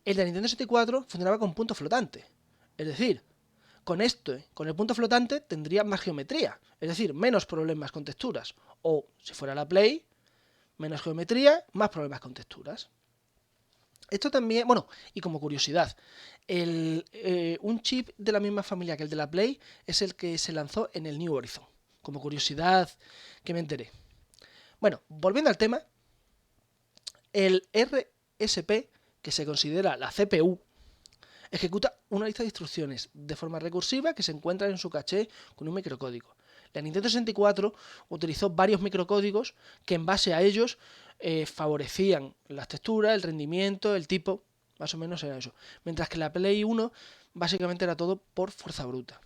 el de Nintendo 64 funcionaba con punto flotante. Es decir, con el punto flotante tendría más geometría, es decir, menos problemas con texturas. O, si fuera la Play, menos geometría, más problemas con texturas. Esto también, bueno, y como curiosidad, un chip de la misma familia que el de la Play es el que se lanzó en el New Horizon. Como curiosidad que me enteré. Bueno, volviendo al tema, el RSP, que se considera la CPU, ejecuta una lista de instrucciones de forma recursiva que se encuentran en su caché con un microcódigo. La Nintendo 64 utilizó varios microcódigos que en base a ellos favorecían las texturas, el rendimiento, el tipo, más o menos era eso. Mientras que la Play 1 básicamente era todo por fuerza bruta.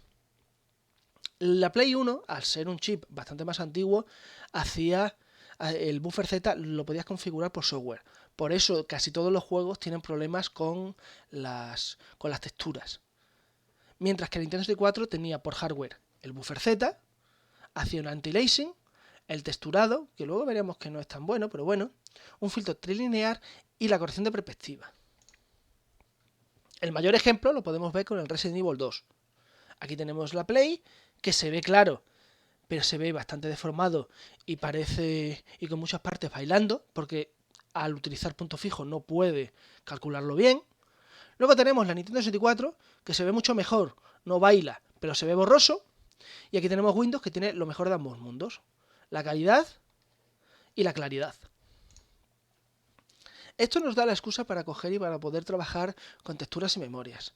La Play 1, al ser un chip bastante más antiguo, hacía el buffer Z lo podías configurar por software. Por eso casi todos los juegos tienen problemas con las texturas. Mientras que el Nintendo 64 tenía por hardware el buffer Z, hacía un anti-aliasing, el texturado, que luego veremos que no es tan bueno, pero bueno, un filtro trilinear y la corrección de perspectiva. El mayor ejemplo lo podemos ver con el Resident Evil 2. Aquí tenemos la Play, que se ve claro, pero se ve bastante deformado y parece y con muchas partes bailando, porque al utilizar punto fijo no puede calcularlo bien. Luego tenemos la Nintendo 64, que se ve mucho mejor, no baila, pero se ve borroso. Y aquí tenemos Windows, que tiene lo mejor de ambos mundos, la calidad y la claridad. Esto nos da la excusa para coger y para poder trabajar con texturas y memorias.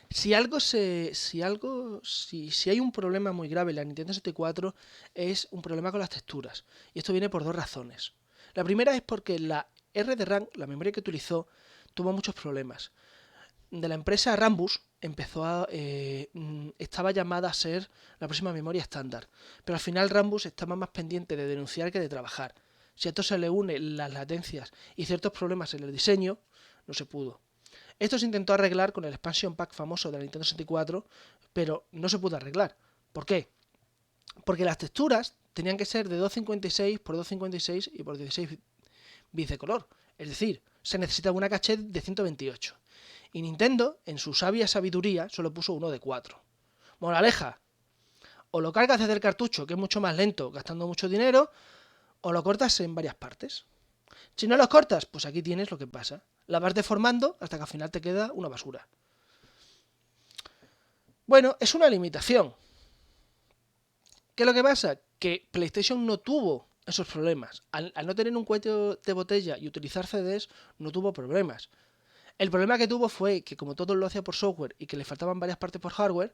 Si hay un problema muy grave en la Nintendo 64 es un problema con las texturas. Y esto viene por dos razones. La primera es porque la R de RAM, la memoria que utilizó, tuvo muchos problemas. De la empresa Rambus estaba llamada a ser la próxima memoria estándar. Pero al final Rambus estaba más pendiente de denunciar que de trabajar. Si a esto se le unen las latencias y ciertos problemas en el diseño, no se pudo. Esto se intentó arreglar con el expansion pack famoso de la Nintendo 64, pero no se pudo arreglar. ¿Por qué? Porque las texturas tenían que ser de 256 por 256 y por 16 bits de color. Es decir, se necesitaba una caché de 128. Y Nintendo, en su sabia sabiduría, solo puso uno de 4. Moraleja, o lo cargas desde el cartucho, que es mucho más lento, gastando mucho dinero, o lo cortas en varias partes. Si no los cortas, pues aquí tienes lo que pasa. La vas deformando hasta que al final te queda una basura. Bueno, es una limitación. ¿Qué es lo que pasa? Que PlayStation no tuvo esos problemas. Al no tener un cuello de botella y utilizar CDs, no tuvo problemas. El problema que tuvo fue que como todo lo hacía por software y que le faltaban varias partes por hardware,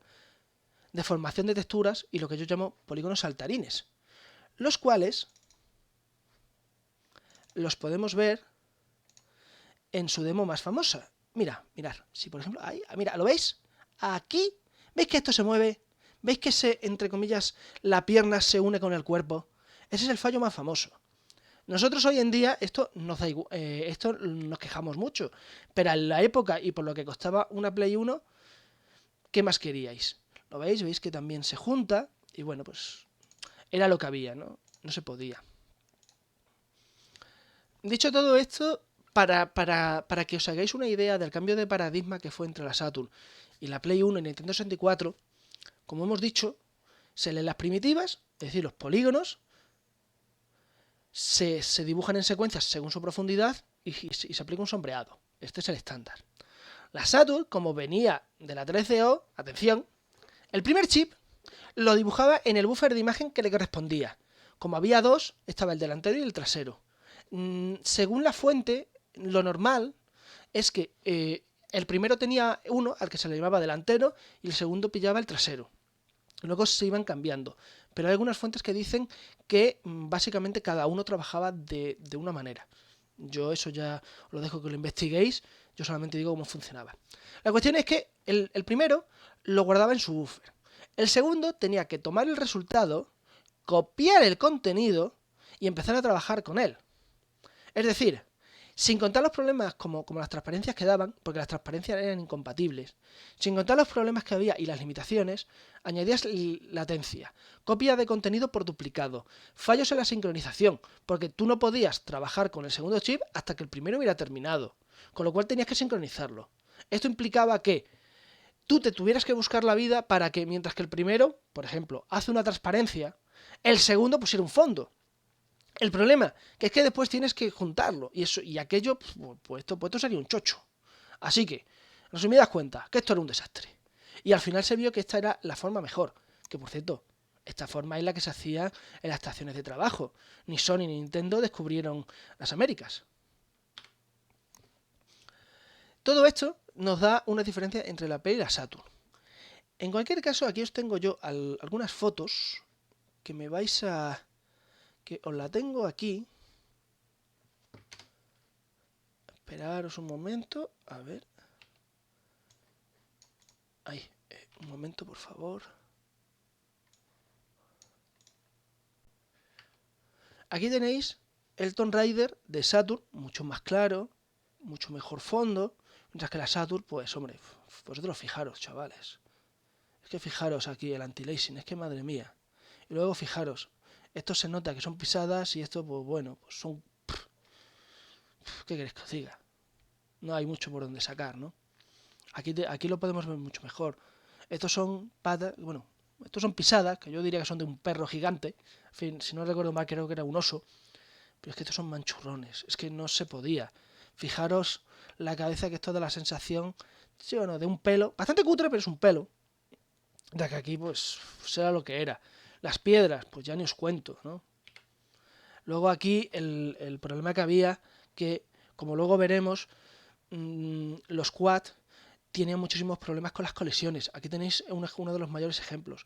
deformación de texturas y lo que yo llamo polígonos saltarines, los cuales los podemos ver en su demo más famosa. Mirad, si por ejemplo, ahí, mira, ¿lo veis? Aquí, ¿veis que esto se mueve? ¿Veis que entre comillas, la pierna se une con el cuerpo? Ese es el fallo más famoso. Nosotros hoy en día esto nos quejamos mucho, pero en la época y por lo que costaba una Play 1, ¿qué más queríais? ¿Lo veis? ¿Veis que también se junta? Y bueno, pues era lo que había, ¿no? No se podía. Dicho todo esto, para que os hagáis una idea del cambio de paradigma que fue entre la Saturn y la Play 1 y Nintendo 64, como hemos dicho, se leen las primitivas, es decir, los polígonos, se dibujan en secuencias según su profundidad y se aplica un sombreado. Este es el estándar. La Saturn, como venía de la 3DO, atención, el primer chip lo dibujaba en el buffer de imagen que le correspondía. Como había dos, estaba el delantero y el trasero. Según la fuente, lo normal es que El primero tenía uno al que se le llamaba delantero y el segundo pillaba el trasero. Luego se iban cambiando. Pero hay algunas fuentes que dicen que básicamente cada uno trabajaba de una manera. Yo eso ya os lo dejo que lo investiguéis. Yo solamente digo cómo funcionaba. La cuestión es que el primero lo guardaba en su buffer. El segundo tenía que tomar el resultado, copiar el contenido y empezar a trabajar con él. Es decir, sin contar los problemas como las transparencias que daban, porque las transparencias eran incompatibles, sin contar los problemas que había y las limitaciones, añadías latencia, copia de contenido por duplicado, fallos en la sincronización, porque tú no podías trabajar con el segundo chip hasta que el primero hubiera terminado, con lo cual tenías que sincronizarlo. Esto implicaba que tú te tuvieras que buscar la vida para que, mientras que el primero, por ejemplo, hace una transparencia, el segundo pusiera un fondo. El problema que es que después tienes que juntarlo y aquello, pues esto sería un chocho. Así que, resumidas cuentas, que esto era un desastre. Y al final se vio que esta era la forma mejor. Que por cierto, esta forma es la que se hacía en las estaciones de trabajo. Ni Sony ni Nintendo descubrieron las Américas. Todo esto nos da una diferencia entre la Play y la Saturn. En cualquier caso, aquí os tengo yo algunas fotos que me vais a... que os la tengo aquí. Esperaros un momento, a ver. Ahí, un momento, por favor. Aquí tenéis el Tomb Raider de Saturn, mucho más claro, mucho mejor fondo, mientras que la Saturn, pues hombre, vosotros fijaros, chavales. Es que fijaros aquí el anti-aliasing, es que madre mía. Y luego fijaros, esto se nota que son pisadas y esto, pues bueno, pues son... ¿Qué queréis que os diga? No hay mucho por donde sacar, ¿no? Aquí lo podemos ver mucho mejor. Estos son patas, bueno, estos son pisadas, que yo diría que son de un perro gigante. En fin, si no recuerdo mal, creo que era un oso. Pero es que estos son manchurrones, es que no se podía. Fijaros la cabeza, que esto da la sensación, sí o no, de un pelo, bastante cutre, pero es un pelo. De que aquí, pues, era lo que era. Las piedras, pues ya ni os cuento, ¿no? Luego aquí el problema que había, que como luego veremos, los quad tienen muchísimos problemas con las colisiones. Aquí tenéis uno de los mayores ejemplos.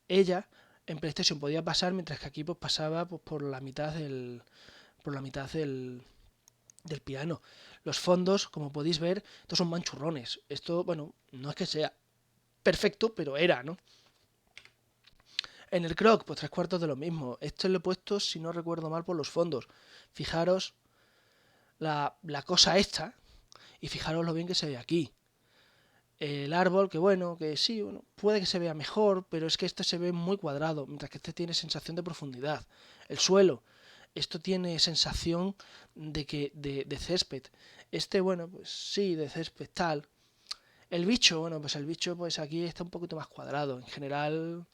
Ella en PlayStation podía pasar, mientras que aquí pues pasaba pues, por la mitad del piano. Los fondos, como podéis ver, estos son manchurrones. Esto, bueno, no es que sea perfecto, pero era, ¿no? En el Croc, pues 3/4 de lo mismo. Esto lo he puesto, si no recuerdo mal, por los fondos. Fijaros la cosa esta y fijaros lo bien que se ve aquí. El árbol, que bueno, que sí, bueno, puede que se vea mejor, pero es que este se ve muy cuadrado, mientras que este tiene sensación de profundidad. El suelo, esto tiene sensación de césped. Este, bueno, pues sí, de césped tal. El bicho, bueno, pues el bicho pues aquí está un poquito más cuadrado. En general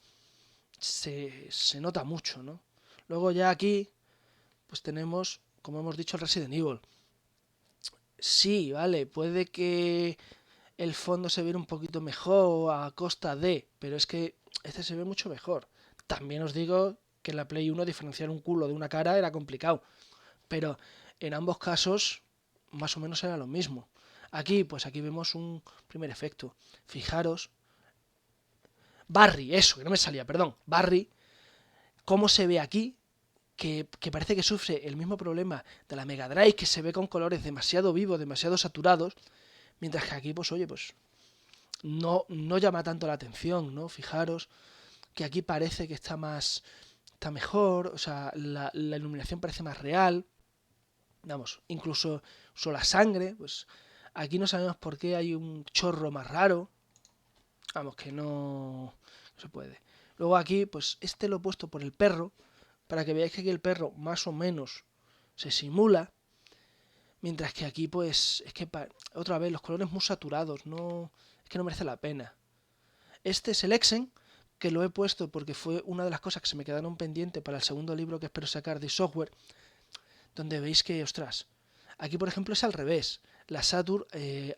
se nota mucho, ¿no? Luego ya aquí pues tenemos, como hemos dicho, el Resident Evil. Sí, vale, puede que el fondo se ve un poquito mejor a costa de, pero es que este se ve mucho mejor. También os digo que en la Play 1 diferenciar un culo de una cara era complicado, pero en ambos casos más o menos era lo mismo. Aquí, pues aquí vemos un primer efecto. Fijaros, Barry, eso, que no me salía, perdón, Barry, cómo se ve aquí, que parece que sufre el mismo problema de la Mega Drive, que se ve con colores demasiado vivos, demasiado saturados, mientras que aquí, pues oye, pues no llama tanto la atención, ¿no? Fijaros que aquí parece que está mejor, o sea, la iluminación parece más real, vamos, incluso la sangre, pues aquí no sabemos por qué hay un chorro más raro, vamos, que no se puede. Luego aquí, pues este lo he puesto por el perro, para que veáis que aquí el perro más o menos se simula, mientras que aquí, pues, es que otra vez los colores muy saturados, es que no merece la pena. Este es el Exen, que lo he puesto porque fue una de las cosas que se me quedaron pendientes para el segundo libro que espero sacar de software, donde veis que, ostras, aquí por ejemplo es al revés. La Saturn,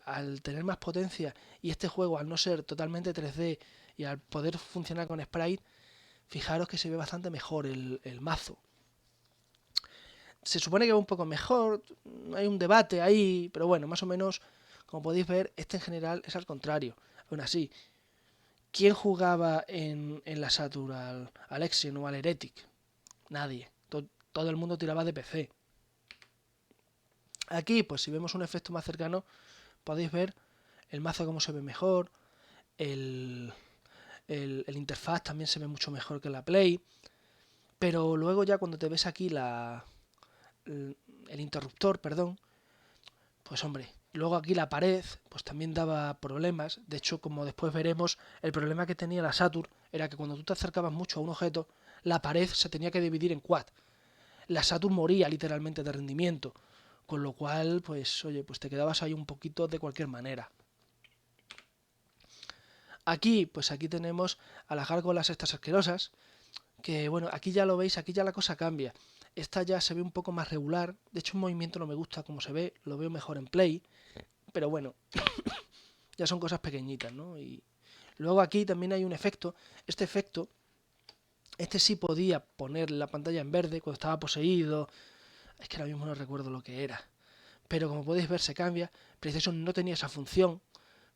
al tener más potencia y este juego al no ser totalmente 3D y al poder funcionar con sprite, fijaros que se ve bastante mejor el mazo. Se supone que va un poco mejor, hay un debate ahí, pero bueno, más o menos Como podéis ver, este en general es al contrario. Aún así, ¿quién jugaba en la Saturn al Exen o al Heretic? Nadie. Todo el mundo tiraba de PC. Aquí, pues si vemos un efecto más cercano, podéis ver el mazo cómo se ve mejor, el interfaz también se ve mucho mejor que la Play, pero luego ya cuando te ves aquí el interruptor, perdón, pues hombre, luego aquí la pared pues también daba problemas. De hecho, como después veremos, el problema que tenía la Saturn era que cuando tú te acercabas mucho a un objeto, la pared se tenía que dividir en quad. La Saturn moría literalmente de rendimiento, con lo cual, pues oye, pues te quedabas ahí un poquito de cualquier manera. Aquí, pues aquí tenemos a las gárgolas estas asquerosas, que bueno, aquí ya lo veis, aquí ya la cosa cambia. Esta ya se ve un poco más regular, de hecho un movimiento no me gusta como se ve, lo veo mejor en Play, pero bueno, ya son cosas pequeñitas, ¿no? Y luego aquí también hay un efecto, este sí podía poner la pantalla en verde cuando estaba poseído, es que ahora mismo no recuerdo lo que era, pero como podéis ver se cambia, PlayStation no tenía esa función,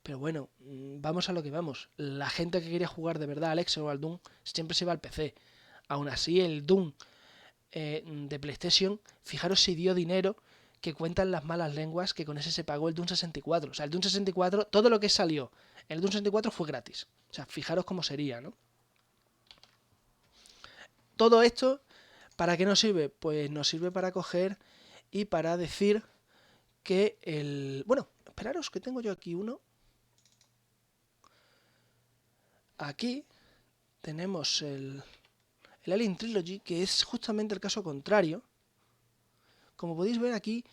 pero bueno, vamos a lo que vamos, la gente que quería jugar de verdad al Exo o al Doom siempre se iba al PC, aún así el Doom de PlayStation, fijaros si dio dinero, que cuentan las malas lenguas que con ese se pagó el Doom 64. O sea, el Doom 64, todo lo que salió en el Doom 64 fue gratis. O sea, fijaros cómo sería, ¿no? Todo esto, ¿para qué nos sirve? Pues nos sirve para coger y para decir que el... Bueno, esperaros que tengo yo aquí uno. Aquí tenemos el Alien Trilogy, que es justamente el caso contrario. Como podéis ver aquí,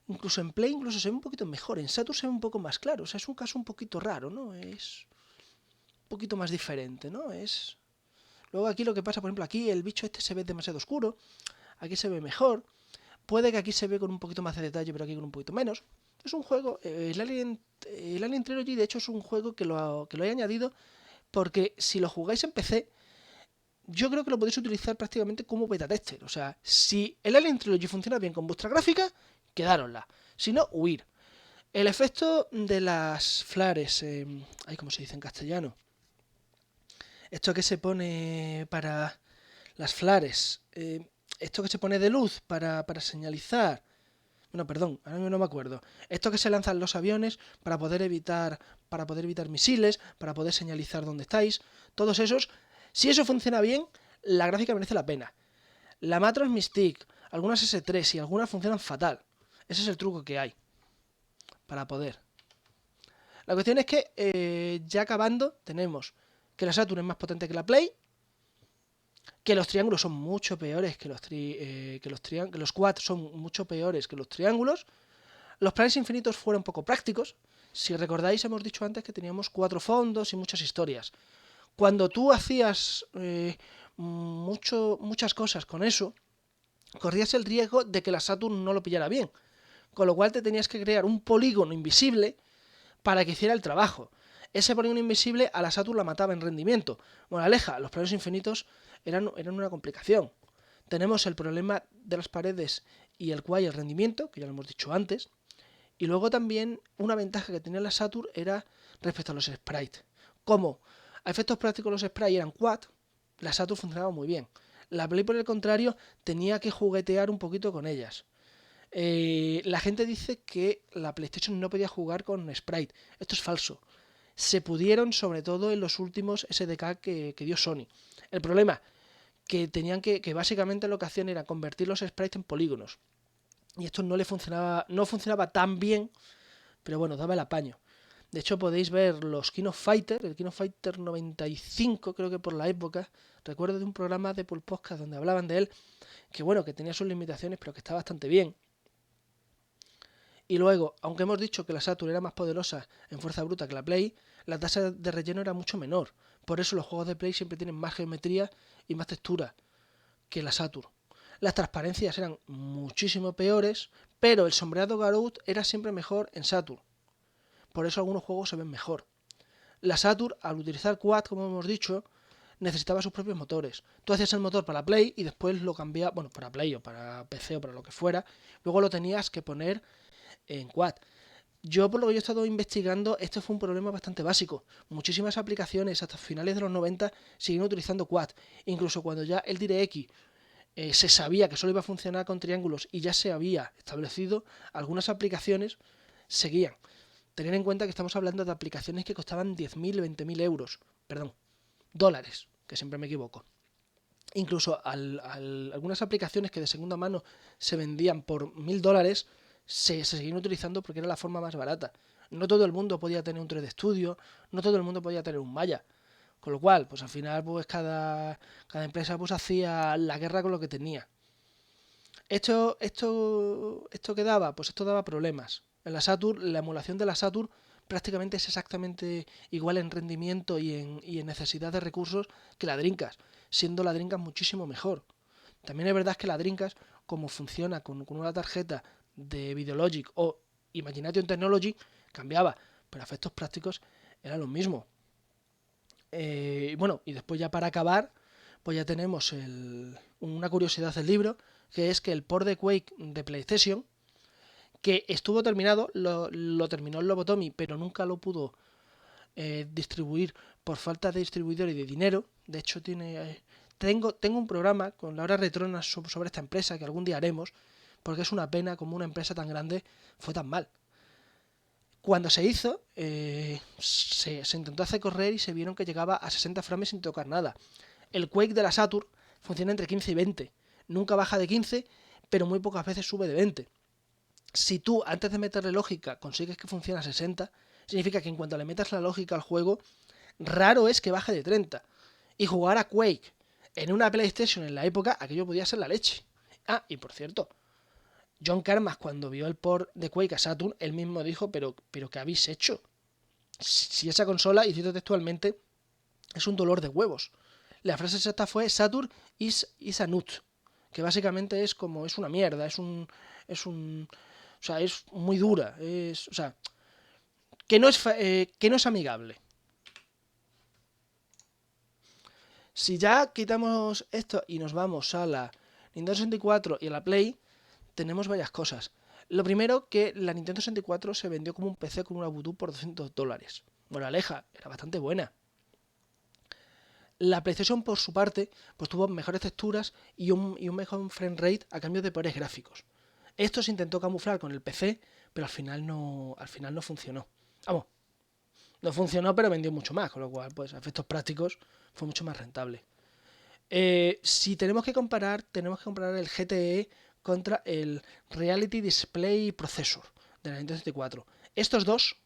incluso en Play incluso se ve un poquito mejor, en Saturn se ve un poco más claro, o sea, es un caso un poquito raro, ¿no? Es un poquito más diferente, ¿no? Es... Luego aquí lo que pasa, por ejemplo, aquí el bicho este se ve demasiado oscuro, aquí se ve mejor, puede que aquí se ve con un poquito más de detalle, pero aquí con un poquito menos. Es un juego, el Alien Trilogy de hecho es un juego que lo he añadido porque si lo jugáis en PC, yo creo que lo podéis utilizar prácticamente como beta tester. O sea, si el Alien Trilogy funciona bien con vuestra gráfica, quedárosla. Si no, huir. El efecto de las flares, ¿cómo se dice en castellano? Esto que se pone para las flares, esto que se pone de luz para señalizar. Bueno, perdón, ahora mismo no me acuerdo. Esto que se lanzan los aviones para poder evitar misiles, para poder señalizar dónde estáis. Todos esos, si eso funciona bien, la gráfica merece la pena. La Matros Mystique, algunas S3 y algunas funcionan fatal. Ese es el truco que hay para poder. La cuestión es que, ya acabando, tenemos que la Saturn es más potente que la Play, que los triángulos son mucho peores que los quads son mucho peores que los triángulos. Los planes infinitos fueron poco prácticos. Si recordáis, hemos dicho antes que teníamos 4 fondos y muchas historias. Cuando tú hacías muchas cosas con eso, corrías el riesgo de que la Saturn no lo pillara bien. Con lo cual te tenías que crear un polígono invisible para que hiciera el trabajo. Ese polígono invisible a la Saturn la mataba en rendimiento. Moraleja, los planos infinitos eran una complicación. Tenemos el problema de las paredes y el rendimiento, que ya lo hemos dicho antes. Y luego también una ventaja que tenía la Saturn era respecto a los sprites. Como a efectos prácticos los sprites eran quad, la Saturn funcionaba muy bien. La Play, por el contrario, tenía que juguetear un poquito con ellas. La gente dice que la PlayStation no podía jugar con sprite. Esto es falso. Se pudieron, sobre todo en los últimos SDK que dio Sony. El problema, que tenían que básicamente lo que hacían era convertir los sprites en polígonos. Y esto no funcionaba tan bien, pero bueno, daba el apaño. De hecho, podéis ver los King of Fighter, el King of Fighter 95, creo que por la época. Recuerdo de un programa de Paul Podcast donde hablaban de él, que bueno, que tenía sus limitaciones, pero que está bastante bien. Y luego, aunque hemos dicho que la Saturn era más poderosa en fuerza bruta que la Play, la tasa de relleno era mucho menor. Por eso los juegos de Play siempre tienen más geometría y más textura que la Saturn. Las transparencias eran muchísimo peores, pero el sombreado Garou era siempre mejor en Saturn. Por eso algunos juegos se ven mejor. La Saturn, al utilizar Quad, como hemos dicho, necesitaba sus propios motores. Tú hacías el motor para la Play y después lo cambiabas, bueno, para Play o para PC o para lo que fuera. Luego lo tenías que poner en Quad. Yo, por lo que yo he estado investigando, este fue un problema bastante básico. Muchísimas aplicaciones hasta finales de los 90 siguen utilizando Quad. Incluso cuando ya el DirectX se sabía que solo iba a funcionar con triángulos y ya se había establecido, algunas aplicaciones seguían. Tener en cuenta que estamos hablando de aplicaciones que costaban 10.000, 20.000 euros. Perdón, dólares, que siempre me equivoco. Incluso algunas aplicaciones que de segunda mano se vendían por $1.000 se seguían utilizando porque era la forma más barata. No todo el mundo podía tener un 3D Studio, no todo el mundo podía tener un Maya. Con lo cual, pues al final, pues cada empresa pues hacía la guerra con lo que tenía. ¿Esto qué daba? Pues esto daba problemas. En la Saturn, la emulación de la Saturn prácticamente es exactamente igual en rendimiento y en necesidad de recursos que la Dreamcast, siendo la Dreamcast muchísimo mejor. También es verdad que la Dreamcast, como funciona con una tarjeta de Videologic o Imagination Technology, cambiaba, pero a efectos prácticos era lo mismo. Bueno, y después ya para acabar, pues ya tenemos una curiosidad del libro, que es que el port de Quake de PlayStation, que estuvo terminado, lo terminó el Lobotomi, pero nunca lo pudo distribuir por falta de distribuidor y de dinero. De hecho, tengo un programa con Laura Retrona sobre esta empresa que algún día haremos, porque es una pena como una empresa tan grande fue tan mal. Cuando se hizo, se intentó hacer correr y se vieron que llegaba a 60 frames sin tocar nada. El Quake de la Saturn funciona entre 15 y 20. Nunca baja de 15, pero muy pocas veces sube de 20. Si tú, antes de meterle lógica, consigues que funcione a 60, significa que en cuanto le metas la lógica al juego, raro es que baje de 30. Y jugar a Quake en una PlayStation en la época, aquello podía ser la leche. Ah, y por cierto, John Carmack, cuando vio el port de Quake a Saturn, él mismo dijo, pero ¿qué habéis hecho? Si esa consola, y cito textualmente, es un dolor de huevos. La frase exacta fue Saturn is a nut, que básicamente es como, es una mierda, o sea, es muy dura, o sea, que no es amigable. Si ya quitamos esto y nos vamos a la Nintendo 64 y a la Play, tenemos varias cosas. Lo primero, que la Nintendo 64 se vendió como un PC con una Bluetooth por $200. Bueno, Aleja, era bastante buena. La PlayStation, por su parte, pues tuvo mejores texturas y un mejor frame rate a cambio de peores gráficos. Esto se intentó camuflar con el PC, pero al final no funcionó. Vamos, no funcionó, pero vendió mucho más, con lo cual, pues a efectos prácticos, fue mucho más rentable. Si tenemos que comparar el GTE contra el Reality Display Processor de la Nintendo 64. Estos dos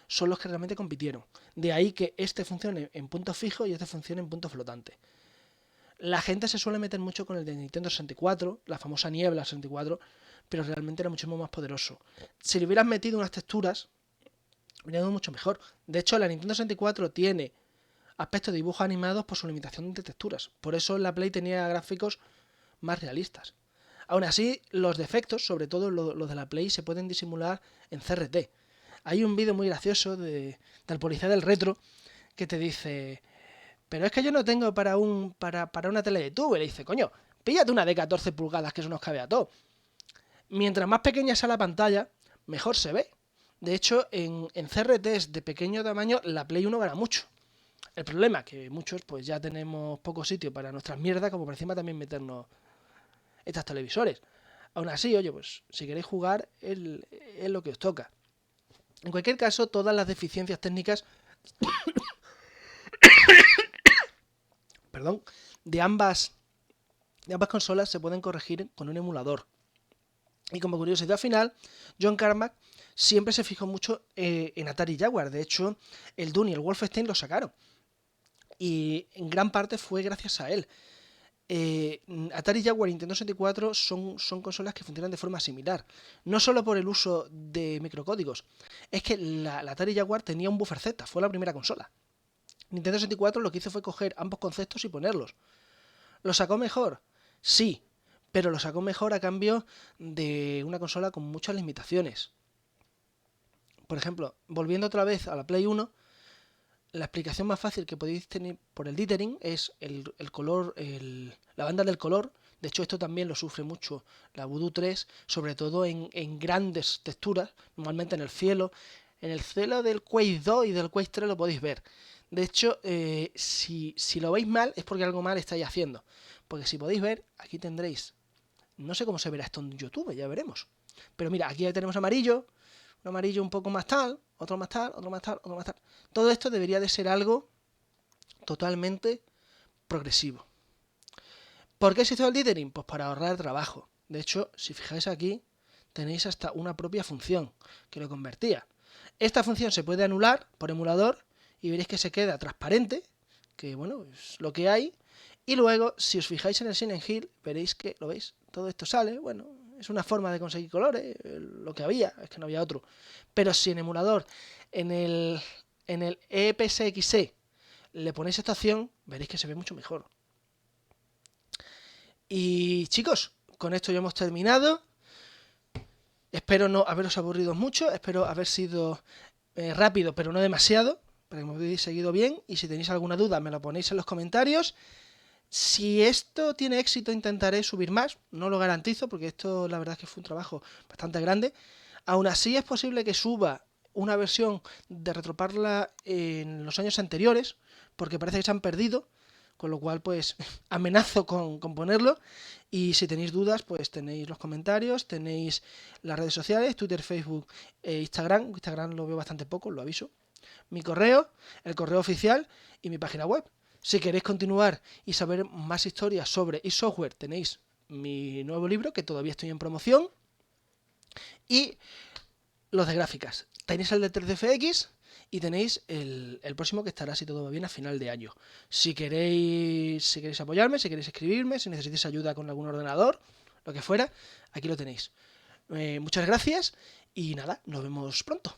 son los que realmente compitieron. De ahí que este funcione en punto fijo y este funcione en punto flotante. La gente se suele meter mucho con el de Nintendo 64, la famosa niebla 64, pero realmente era muchísimo más poderoso. Si le hubieras metido unas texturas, hubiera sido mucho mejor. De hecho, la Nintendo 64 tiene aspectos de dibujos animados por su limitación de texturas. Por eso la Play tenía gráficos más realistas. Aún así, los defectos, sobre todo los de la Play, se pueden disimular en CRT. Hay un vídeo muy gracioso del policía del retro que te dice, pero es que yo no tengo para una tele de tubo. Y le dice, coño, píllate una de 14 pulgadas que eso nos cabe a todo. Mientras más pequeña sea la pantalla, mejor se ve. De hecho, en CRTs de pequeño tamaño, la Play 1 gana mucho. El problema es que muchos pues ya tenemos poco sitio para nuestras mierdas, como por encima también meternos estos televisores. Aún así, oye, pues si queréis jugar, es lo que os toca. En cualquier caso, todas las deficiencias técnicas perdón, de ambas consolas se pueden corregir con un emulador. Y como curiosidad final, John Carmack siempre se fijó mucho en Atari Jaguar. De hecho, el Dune y el Wolfenstein lo sacaron. Y en gran parte fue gracias a él. Atari Jaguar y Nintendo 64 son consolas que funcionan de forma similar. No solo por el uso de microcódigos. Es que la Atari Jaguar tenía un buffer Z. Fue la primera consola. Nintendo 64 lo que hizo fue coger ambos conceptos y ponerlos. ¿Lo sacó mejor? Sí, pero lo sacó mejor a cambio de una consola con muchas limitaciones. Por ejemplo, volviendo otra vez a la Play 1, la explicación más fácil que podéis tener por el dithering es el color, la banda del color De hecho, esto también lo sufre mucho la Voodoo 3, sobre todo en grandes texturas, normalmente en el cielo. En el cielo del Quake 2 y del Quake 3 lo podéis ver. De hecho, si lo veis mal es porque algo mal estáis haciendo. Porque si podéis ver, aquí tendréis... No sé cómo se verá esto en YouTube, ya veremos. Pero mira, aquí ya tenemos amarillo, un amarillo un poco más tal, otro más tal, otro más tal, otro más tal. Todo esto debería de ser algo totalmente progresivo. ¿Por qué se hizo el dithering? Pues para ahorrar trabajo. De hecho, si fijáis aquí, tenéis hasta una propia función que lo convertía. Esta función se puede anular por emulador y veréis que se queda transparente, que bueno, es lo que hay. Y luego, si os fijáis en el Silent Hill, veréis que, ¿lo veis? Todo esto sale, bueno, es una forma de conseguir colores, lo que había, es que no había otro. Pero si en emulador, en el EPSXE, le ponéis esta opción, veréis que se ve mucho mejor. Y chicos, con esto ya hemos terminado. Espero no haberos aburrido mucho, espero haber sido rápido, pero no demasiado, para que me hayáis seguido bien. Y si tenéis alguna duda, me lo ponéis en los comentarios. Si esto tiene éxito, intentaré subir más. No lo garantizo, porque esto la verdad es que fue un trabajo bastante grande. Aún así es posible que suba una versión de Retroparla en los años anteriores, porque parece que se han perdido. Con lo cual, pues, amenazo con ponerlo. Y si tenéis dudas, pues tenéis los comentarios, tenéis las redes sociales, Twitter, Facebook e Instagram. Instagram lo veo bastante poco, lo aviso. Mi correo, el correo oficial y mi página web. Si queréis continuar y saber más historias sobre eSoftware, tenéis mi nuevo libro, que todavía estoy en promoción. Y los de gráficas. Tenéis el de 3DFX y tenéis el próximo que estará, si todo va bien, a final de año. Si queréis apoyarme, si queréis escribirme, si necesitáis ayuda con algún ordenador, lo que fuera, aquí lo tenéis. Muchas gracias y nada, nos vemos pronto.